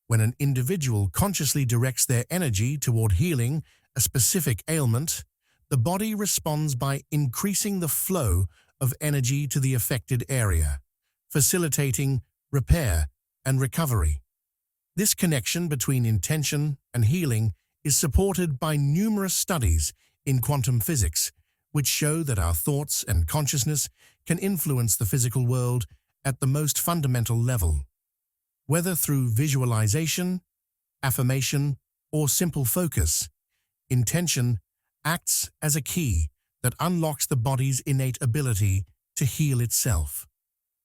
when an individual consciously directs their energy toward healing a specific ailment, the body responds by increasing the flow of energy to the affected area, facilitating repair and recovery. This connection between intention and healing is supported by numerous studies in quantum physics, which show that our thoughts and consciousness can influence the physical world at the most fundamental level. Whether through visualization, affirmation, or simple focus, intention acts as a key that unlocks the body's innate ability to heal itself.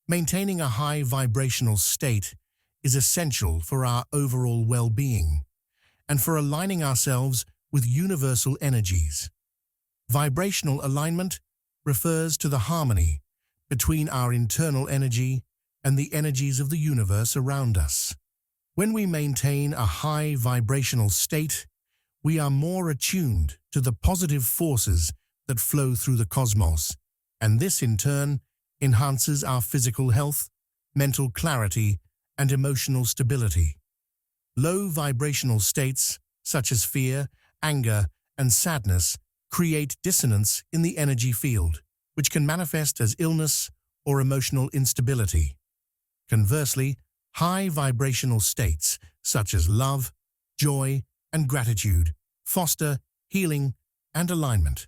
Maintaining a high vibrational state is essential for our overall well-being and for aligning ourselves with universal energies. Vibrational alignment refers to the harmony between our internal energy and the energies of the universe around us. When we maintain a high vibrational state, we are more attuned to the positive forces that flow through the cosmos, and this in turn enhances our physical health, mental clarity, and emotional stability. Low vibrational states, such as fear, anger, and sadness, create dissonance in the energy field, which can manifest as illness or emotional instability. Conversely, high vibrational states, such as love, joy, and gratitude, foster healing and alignment.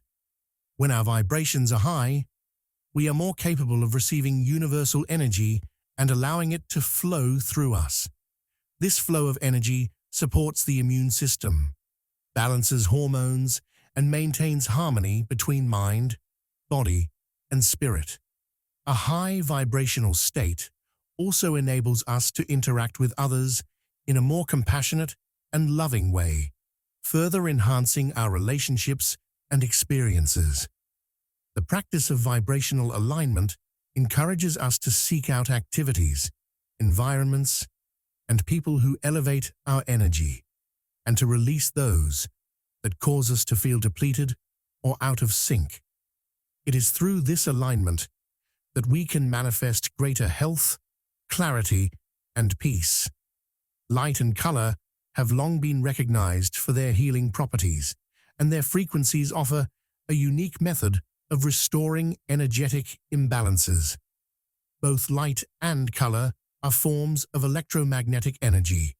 When our vibrations are high, we are more capable of receiving universal energy and allowing it to flow through us. This flow of energy supports the immune system, balances hormones, and maintains harmony between mind, body, and spirit. A high vibrational state also enables us to interact with others in a more compassionate and loving way, further enhancing our relationships and experiences. The practice of vibrational alignment encourages us to seek out activities, environments, and people who elevate our energy, and to release those that cause us to feel depleted or out of sync. It is through this alignment that we can manifest greater health, clarity, and peace. Light and color have long been recognized for their healing properties, and their frequencies offer a unique method of restoring energetic imbalances. Both light and color are forms of electromagnetic energy,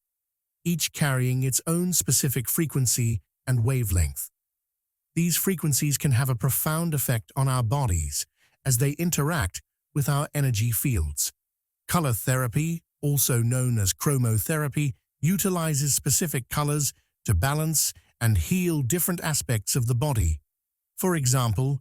each carrying its own specific frequency and wavelength. These frequencies can have a profound effect on our bodies as they interact with our energy fields. Color therapy, also known as chromotherapy, utilizes specific colors to balance and heal different aspects of the body. For example,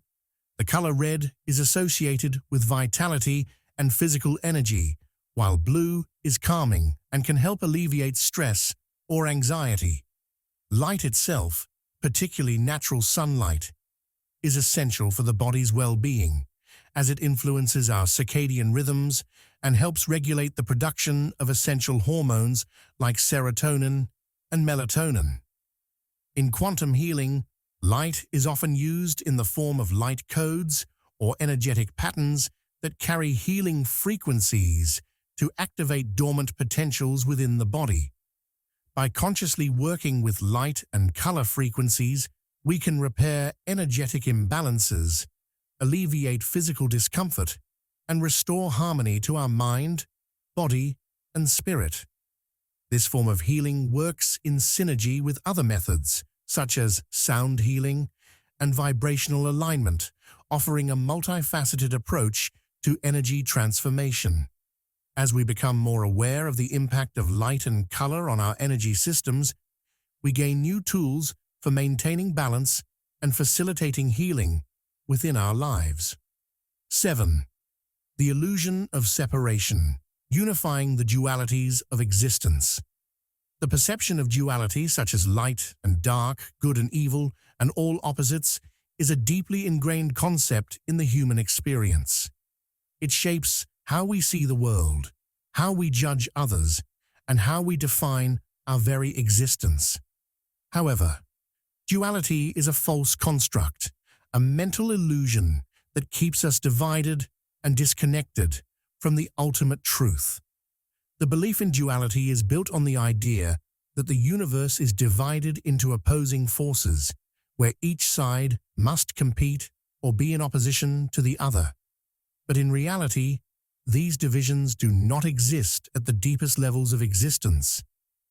the color red is associated with vitality and physical energy, while blue is calming and can help alleviate stress or anxiety. Light itself, particularly natural sunlight, is essential for the body's well-being, as it influences our circadian rhythms and helps regulate the production of essential hormones like serotonin and melatonin. In quantum healing, light is often used in the form of light codes or energetic patterns that carry healing frequencies to activate dormant potentials within the body. By consciously working with light and color frequencies, we can repair energetic imbalances, alleviate physical discomfort, and restore harmony to our mind, body, and spirit. This form of healing works in synergy with other methods, such as sound healing and vibrational alignment, offering a multifaceted approach to energy transformation. As we become more aware of the impact of light and color on our energy systems, we gain new tools for maintaining balance and facilitating healing within our lives. 7. The illusion of separation, unifying the dualities of existence. The perception of duality, such as light and dark, good and evil, and all opposites, is a deeply ingrained concept in the human experience. It shapes how we see the world, how we judge others, and how we define our very existence. However, duality is a false construct, a mental illusion that keeps us divided and disconnected from the ultimate truth. The belief in duality is built on the idea that the universe is divided into opposing forces, where each side must compete or be in opposition to the other. But in reality, these divisions do not exist at the deepest levels of existence.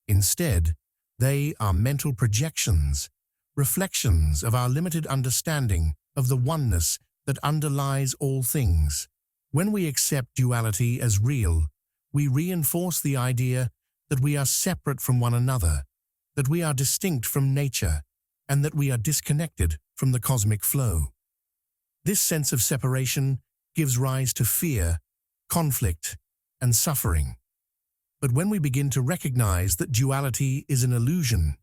Instead, they are mental projections, reflections of our limited understanding of the oneness that underlies all things. When we accept duality as real, we reinforce the idea that we are separate from one another, that we are distinct from nature, and that we are disconnected from the cosmic flow. This sense of separation gives rise to fear, conflict, and suffering. But when we begin to recognize that duality is an illusion,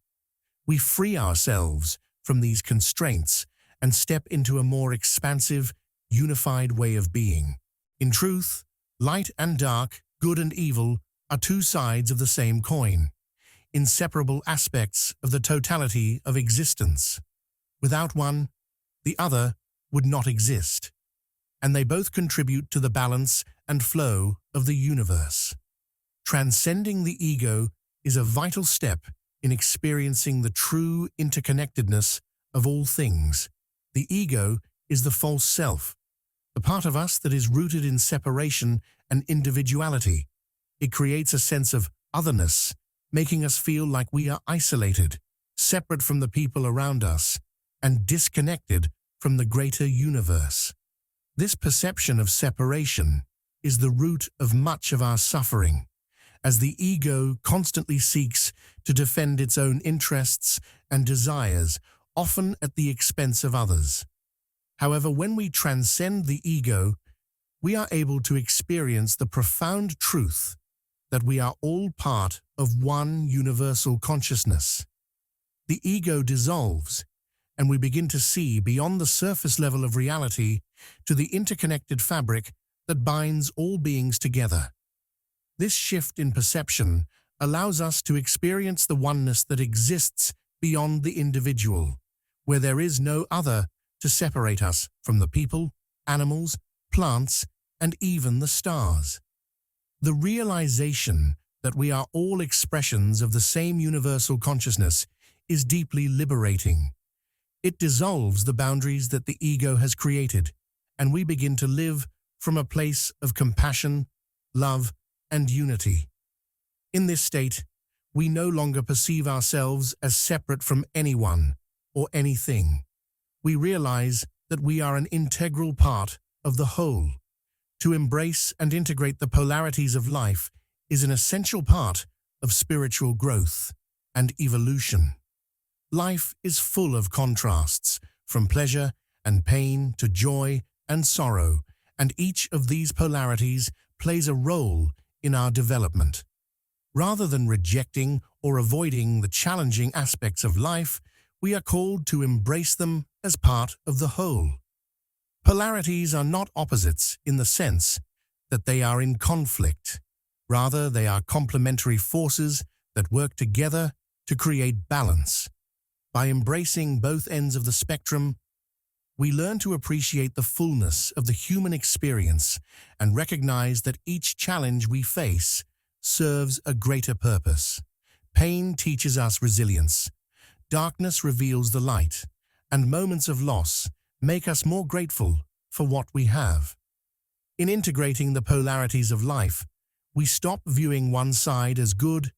we free ourselves from these constraints and step into a more expansive, unified way of being. In truth, light and dark, good and evil, are two sides of the same coin, inseparable aspects of the totality of existence. Without one, the other would not exist, and they both contribute to the balance and flow of the universe. Transcending the ego is a vital step in experiencing the true interconnectedness of all things. The ego is the false self, the part of us that is rooted in separation and individuality. It creates a sense of otherness, making us feel like we are isolated, separate from the people around us, and disconnected from the greater universe. This perception of separation is the root of much of our suffering, as the ego constantly seeks to defend its own interests and desires, often at the expense of others. However, when we transcend the ego, we are able to experience the profound truth that we are all part of one universal consciousness. The ego dissolves, and we begin to see beyond the surface level of reality to the interconnected fabric that binds all beings together. This shift in perception allows us to experience the oneness that exists beyond the individual, where there is no other to separate us from the people, animals, plants, and even the stars. The realization that we are all expressions of the same universal consciousness is deeply liberating. It dissolves the boundaries that the ego has created, and we begin to live from a place of compassion, love, and unity. In this state, we no longer perceive ourselves as separate from anyone or anything. We realize that we are an integral part of the whole. To embrace and integrate the polarities of life is an essential part of spiritual growth and evolution. Life is full of contrasts, from pleasure and pain to joy and sorrow, and each of these polarities plays a role in our development. Rather than rejecting or avoiding the challenging aspects of life, we are called to embrace them as part of the whole. Polarities are not opposites in the sense that they are in conflict. Rather, they are complementary forces that work together to create balance. By embracing both ends of the spectrum, we learn to appreciate the fullness of the human experience and recognize that each challenge we face serves a greater purpose. Pain teaches us resilience, darkness reveals the light, and moments of loss make us more grateful for what we have. In integrating the polarities of life, we stop viewing one side as good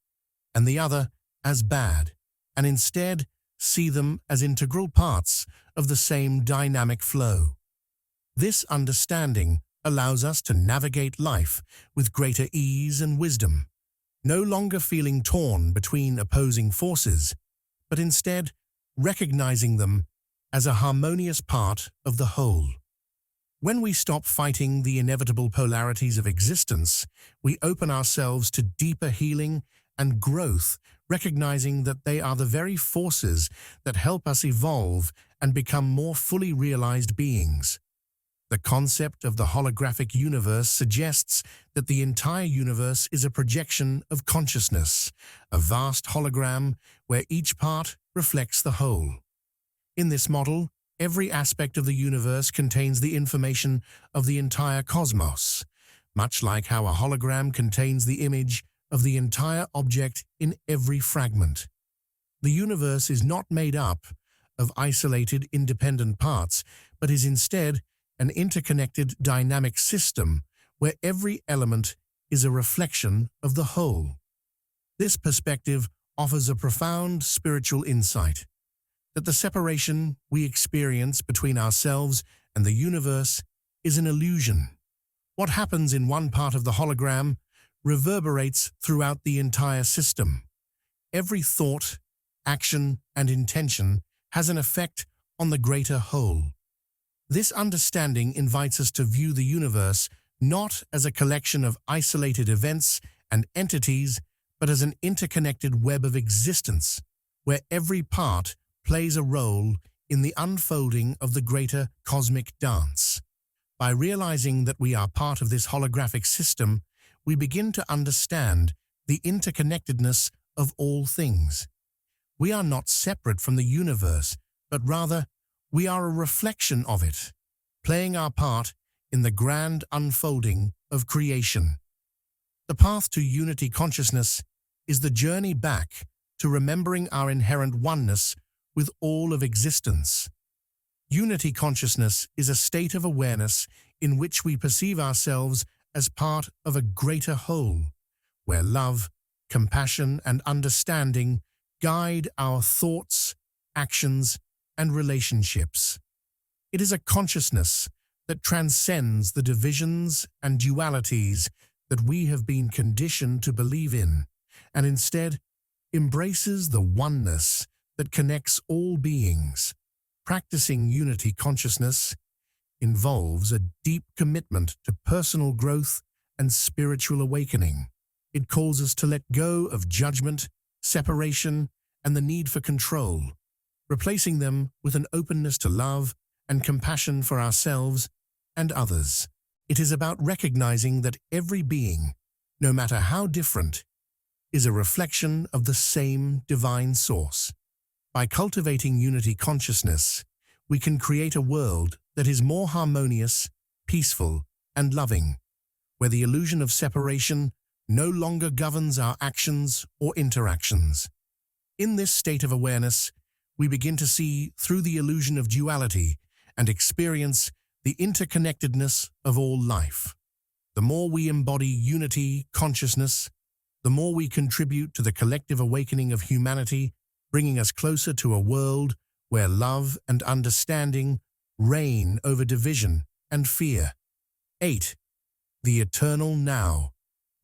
and the other as bad, and instead see them as integral parts of the same dynamic flow. This understanding allows us to navigate life with greater ease and wisdom, no longer feeling torn between opposing forces, but instead recognizing them as a harmonious part of the whole. When we stop fighting the inevitable polarities of existence, we open ourselves to deeper healing and growth, recognizing that they are the very forces that help us evolve and become more fully realized beings. The concept of the holographic universe suggests that the entire universe is a projection of consciousness, a vast hologram where each part reflects the whole. In this model, every aspect of the universe contains the information of the entire cosmos, much like how a hologram contains the image of the entire object in every fragment. The universe is not made up of isolated, independent parts, but is instead an interconnected, dynamic system where every element is a reflection of the whole. This perspective offers a profound spiritual insight, that the separation we experience between ourselves and the universe is an illusion. What happens in one part of the hologram reverberates throughout the entire system. Every thought, action, and intention has an effect on the greater whole. This understanding invites us to view the universe not as a collection of isolated events and entities, but as an interconnected web of existence, where every part plays a role in the unfolding of the greater cosmic dance. By realizing that we are part of this holographic system, we begin to understand the interconnectedness of all things. We are not separate from the universe, but rather we are a reflection of it, playing our part in the grand unfolding of creation. The path to unity consciousness is the journey back to remembering our inherent oneness with all of existence. Unity consciousness is a state of awareness in which we perceive ourselves as part of a greater whole, where love, compassion, and understanding guide our thoughts, actions, and relationships. It is a consciousness that transcends the divisions and dualities that we have been conditioned to believe in, and instead embraces the oneness that connects all beings. Practicing unity consciousness involves a deep commitment to personal growth and spiritual awakening. It calls us to let go of judgment, separation, and the need for control, replacing them with an openness to love and compassion for ourselves and others. It is about recognizing that every being, no matter how different, is a reflection of the same divine source. By cultivating unity consciousness, we can create a world that is more harmonious, peaceful, and loving, where the illusion of separation no longer governs our actions or interactions. In this state of awareness, we begin to see through the illusion of duality and experience the interconnectedness of all life. The more we embody unity consciousness, the more we contribute to the collective awakening of humanity, bringing us closer to a world where love and understanding reign over division and fear. 8. The eternal now.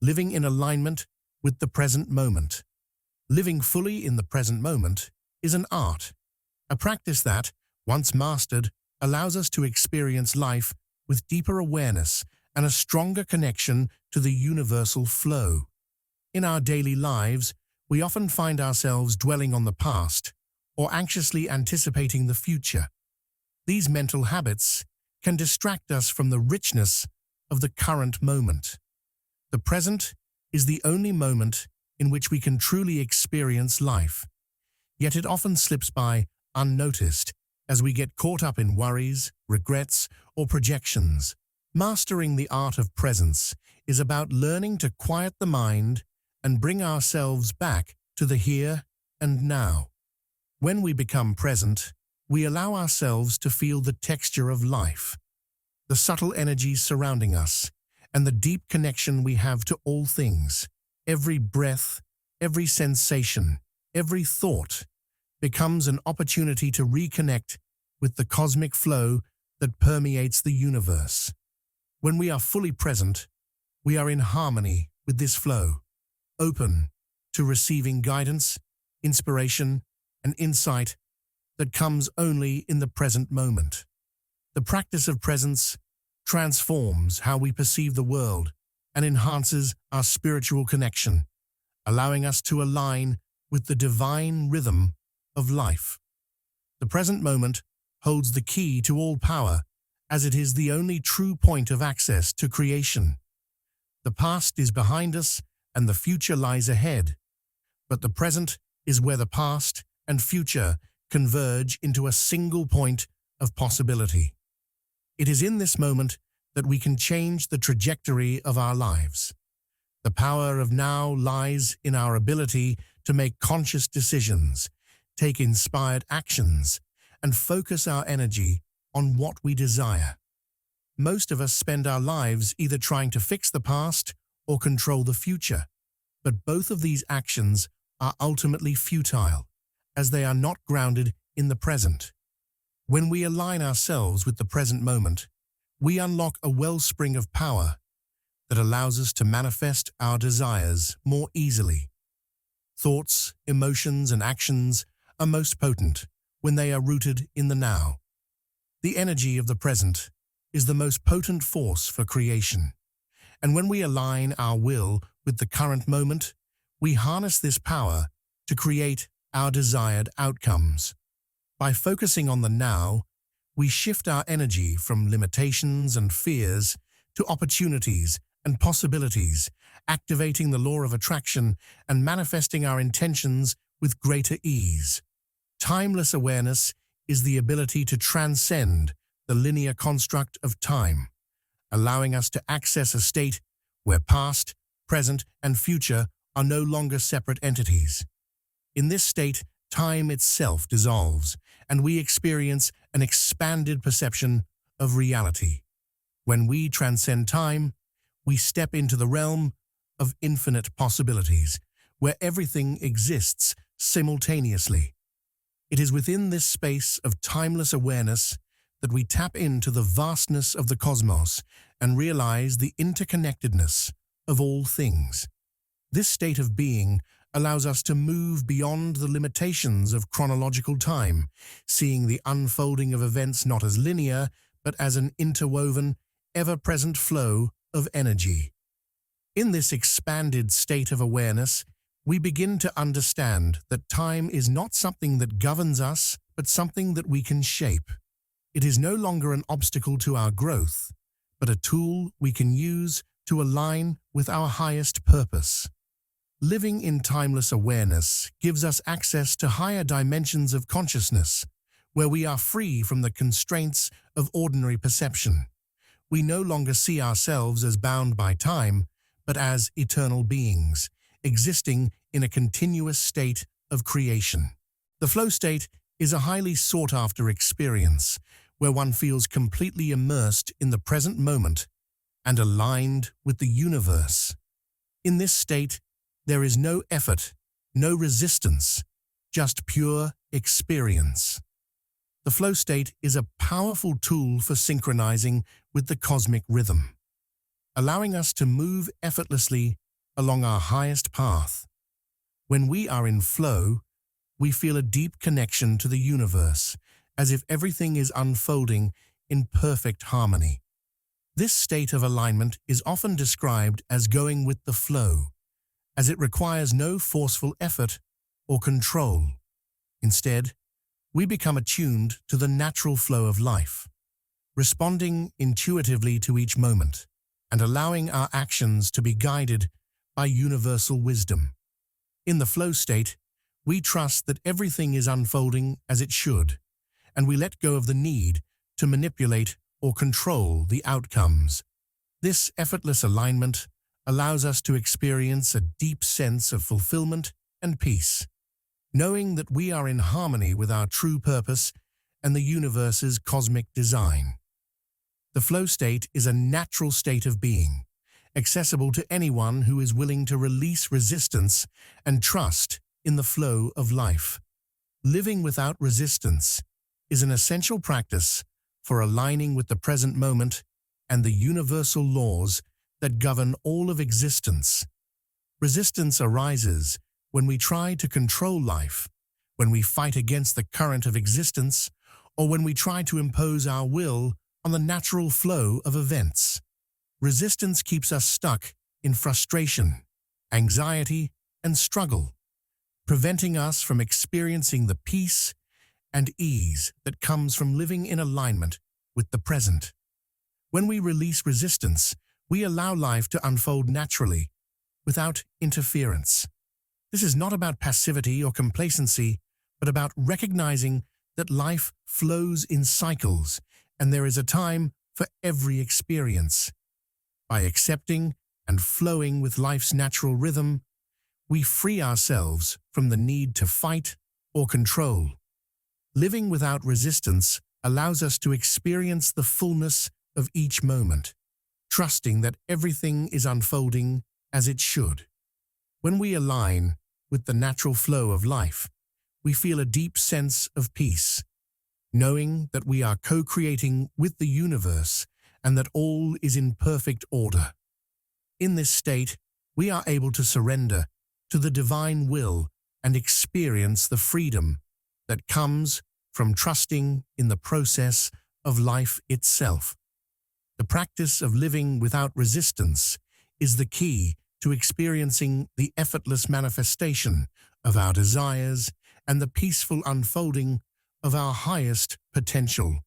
Living in alignment with the present moment. Living fully in the present moment is an art, a practice that, once mastered, allows us to experience life with deeper awareness and a stronger connection to the universal flow. In our daily lives, we often find ourselves dwelling on the past or anxiously anticipating the future. These mental habits can distract us from the richness of the current moment. The present is the only moment in which we can truly experience life, yet it often slips by unnoticed as we get caught up in worries, regrets, or projections. Mastering the art of presence is about learning to quiet the mind and bring ourselves back to the here and now. When we become present, we allow ourselves to feel the texture of life, the subtle energies surrounding us, and the deep connection we have to all things. Every breath, every sensation, every thought becomes an opportunity to reconnect with the cosmic flow that permeates the universe. When we are fully present, we are in harmony with this flow, open to receiving guidance, inspiration, and insight that comes only in the present moment. The practice of presence transforms how we perceive the world and enhances our spiritual connection, allowing us to align with the divine rhythm of life. The present moment holds the key to all power, as it is the only true point of access to creation. The past is behind us and the future lies ahead, but the present is where the past and future converge into a single point of possibility. It is in this moment that we can change the trajectory of our lives. The power of now lies in our ability to make conscious decisions, take inspired actions, and focus our energy on what we desire. Most of us spend our lives either trying to fix the past or control the future, but both of these actions are ultimately futile, as they are not grounded in the present. When we align ourselves with the present moment, we unlock a wellspring of power that allows us to manifest our desires more easily. Thoughts, emotions, and actions are most potent when they are rooted in the now. The energy of the present is the most potent force for creation. And when we align our will with the current moment, we harness this power to create our desired outcomes. By focusing on the now, we shift our energy from limitations and fears to opportunities and possibilities, activating the law of attraction and manifesting our intentions with greater ease. Timeless awareness is the ability to transcend the linear construct of time, allowing us to access a state where past, present, and future are no longer separate entities. In this state, time itself dissolves, and we experience an expanded perception of reality. When we transcend time, we step into the realm of infinite possibilities, where everything exists simultaneously. It is within this space of timeless awareness that we tap into the vastness of the cosmos and realize the interconnectedness of all things. This state of being allows us to move beyond the limitations of chronological time, seeing the unfolding of events not as linear, but as an interwoven, ever-present flow of energy. In this expanded state of awareness, we begin to understand that time is not something that governs us, but something that we can shape. It is no longer an obstacle to our growth, but a tool we can use to align with our highest purpose. Living in timeless awareness gives us access to higher dimensions of consciousness, where we are free from the constraints of ordinary perception. We no longer see ourselves as bound by time, but as eternal beings, existing in a continuous state of creation. The flow state is a highly sought-after experience, where one feels completely immersed in the present moment and aligned with the universe. In this state, there is no effort, no resistance, just pure experience. The flow state is a powerful tool for synchronizing with the cosmic rhythm, allowing us to move effortlessly along our highest path. When we are in flow, we feel a deep connection to the universe, as if everything is unfolding in perfect harmony. This state of alignment is often described as going with the flow, as it requires no forceful effort or control. Instead, we become attuned to the natural flow of life, responding intuitively to each moment and allowing our actions to be guided by universal wisdom. In the flow state, we trust that everything is unfolding as it should, and we let go of the need to manipulate or control the outcomes. This effortless alignment allows us to experience a deep sense of fulfillment and peace, knowing that we are in harmony with our true purpose and the universe's cosmic design. The flow state is a natural state of being, accessible to anyone who is willing to release resistance and trust in the flow of life. Living without resistance is an essential practice for aligning with the present moment and the universal laws that govern all of existence. Resistance arises when we try to control life, when we fight against the current of existence, or when we try to impose our will on the natural flow of events. Resistance keeps us stuck in frustration, anxiety, and struggle, preventing us from experiencing the peace and ease that comes from living in alignment with the present. When we release resistance, we allow life to unfold naturally, without interference. This is not about passivity or complacency, but about recognizing that life flows in cycles and there is a time for every experience. By accepting and flowing with life's natural rhythm, we free ourselves from the need to fight or control. Living without resistance allows us to experience the fullness of each moment, trusting that everything is unfolding as it should. When we align with the natural flow of life, we feel a deep sense of peace, knowing that we are co-creating with the universe and that all is in perfect order. In this state, we are able to surrender to the divine will and experience the freedom that comes from trusting in the process of life itself. The practice of living without resistance is the key to experiencing the effortless manifestation of our desires and the peaceful unfolding of our highest potential.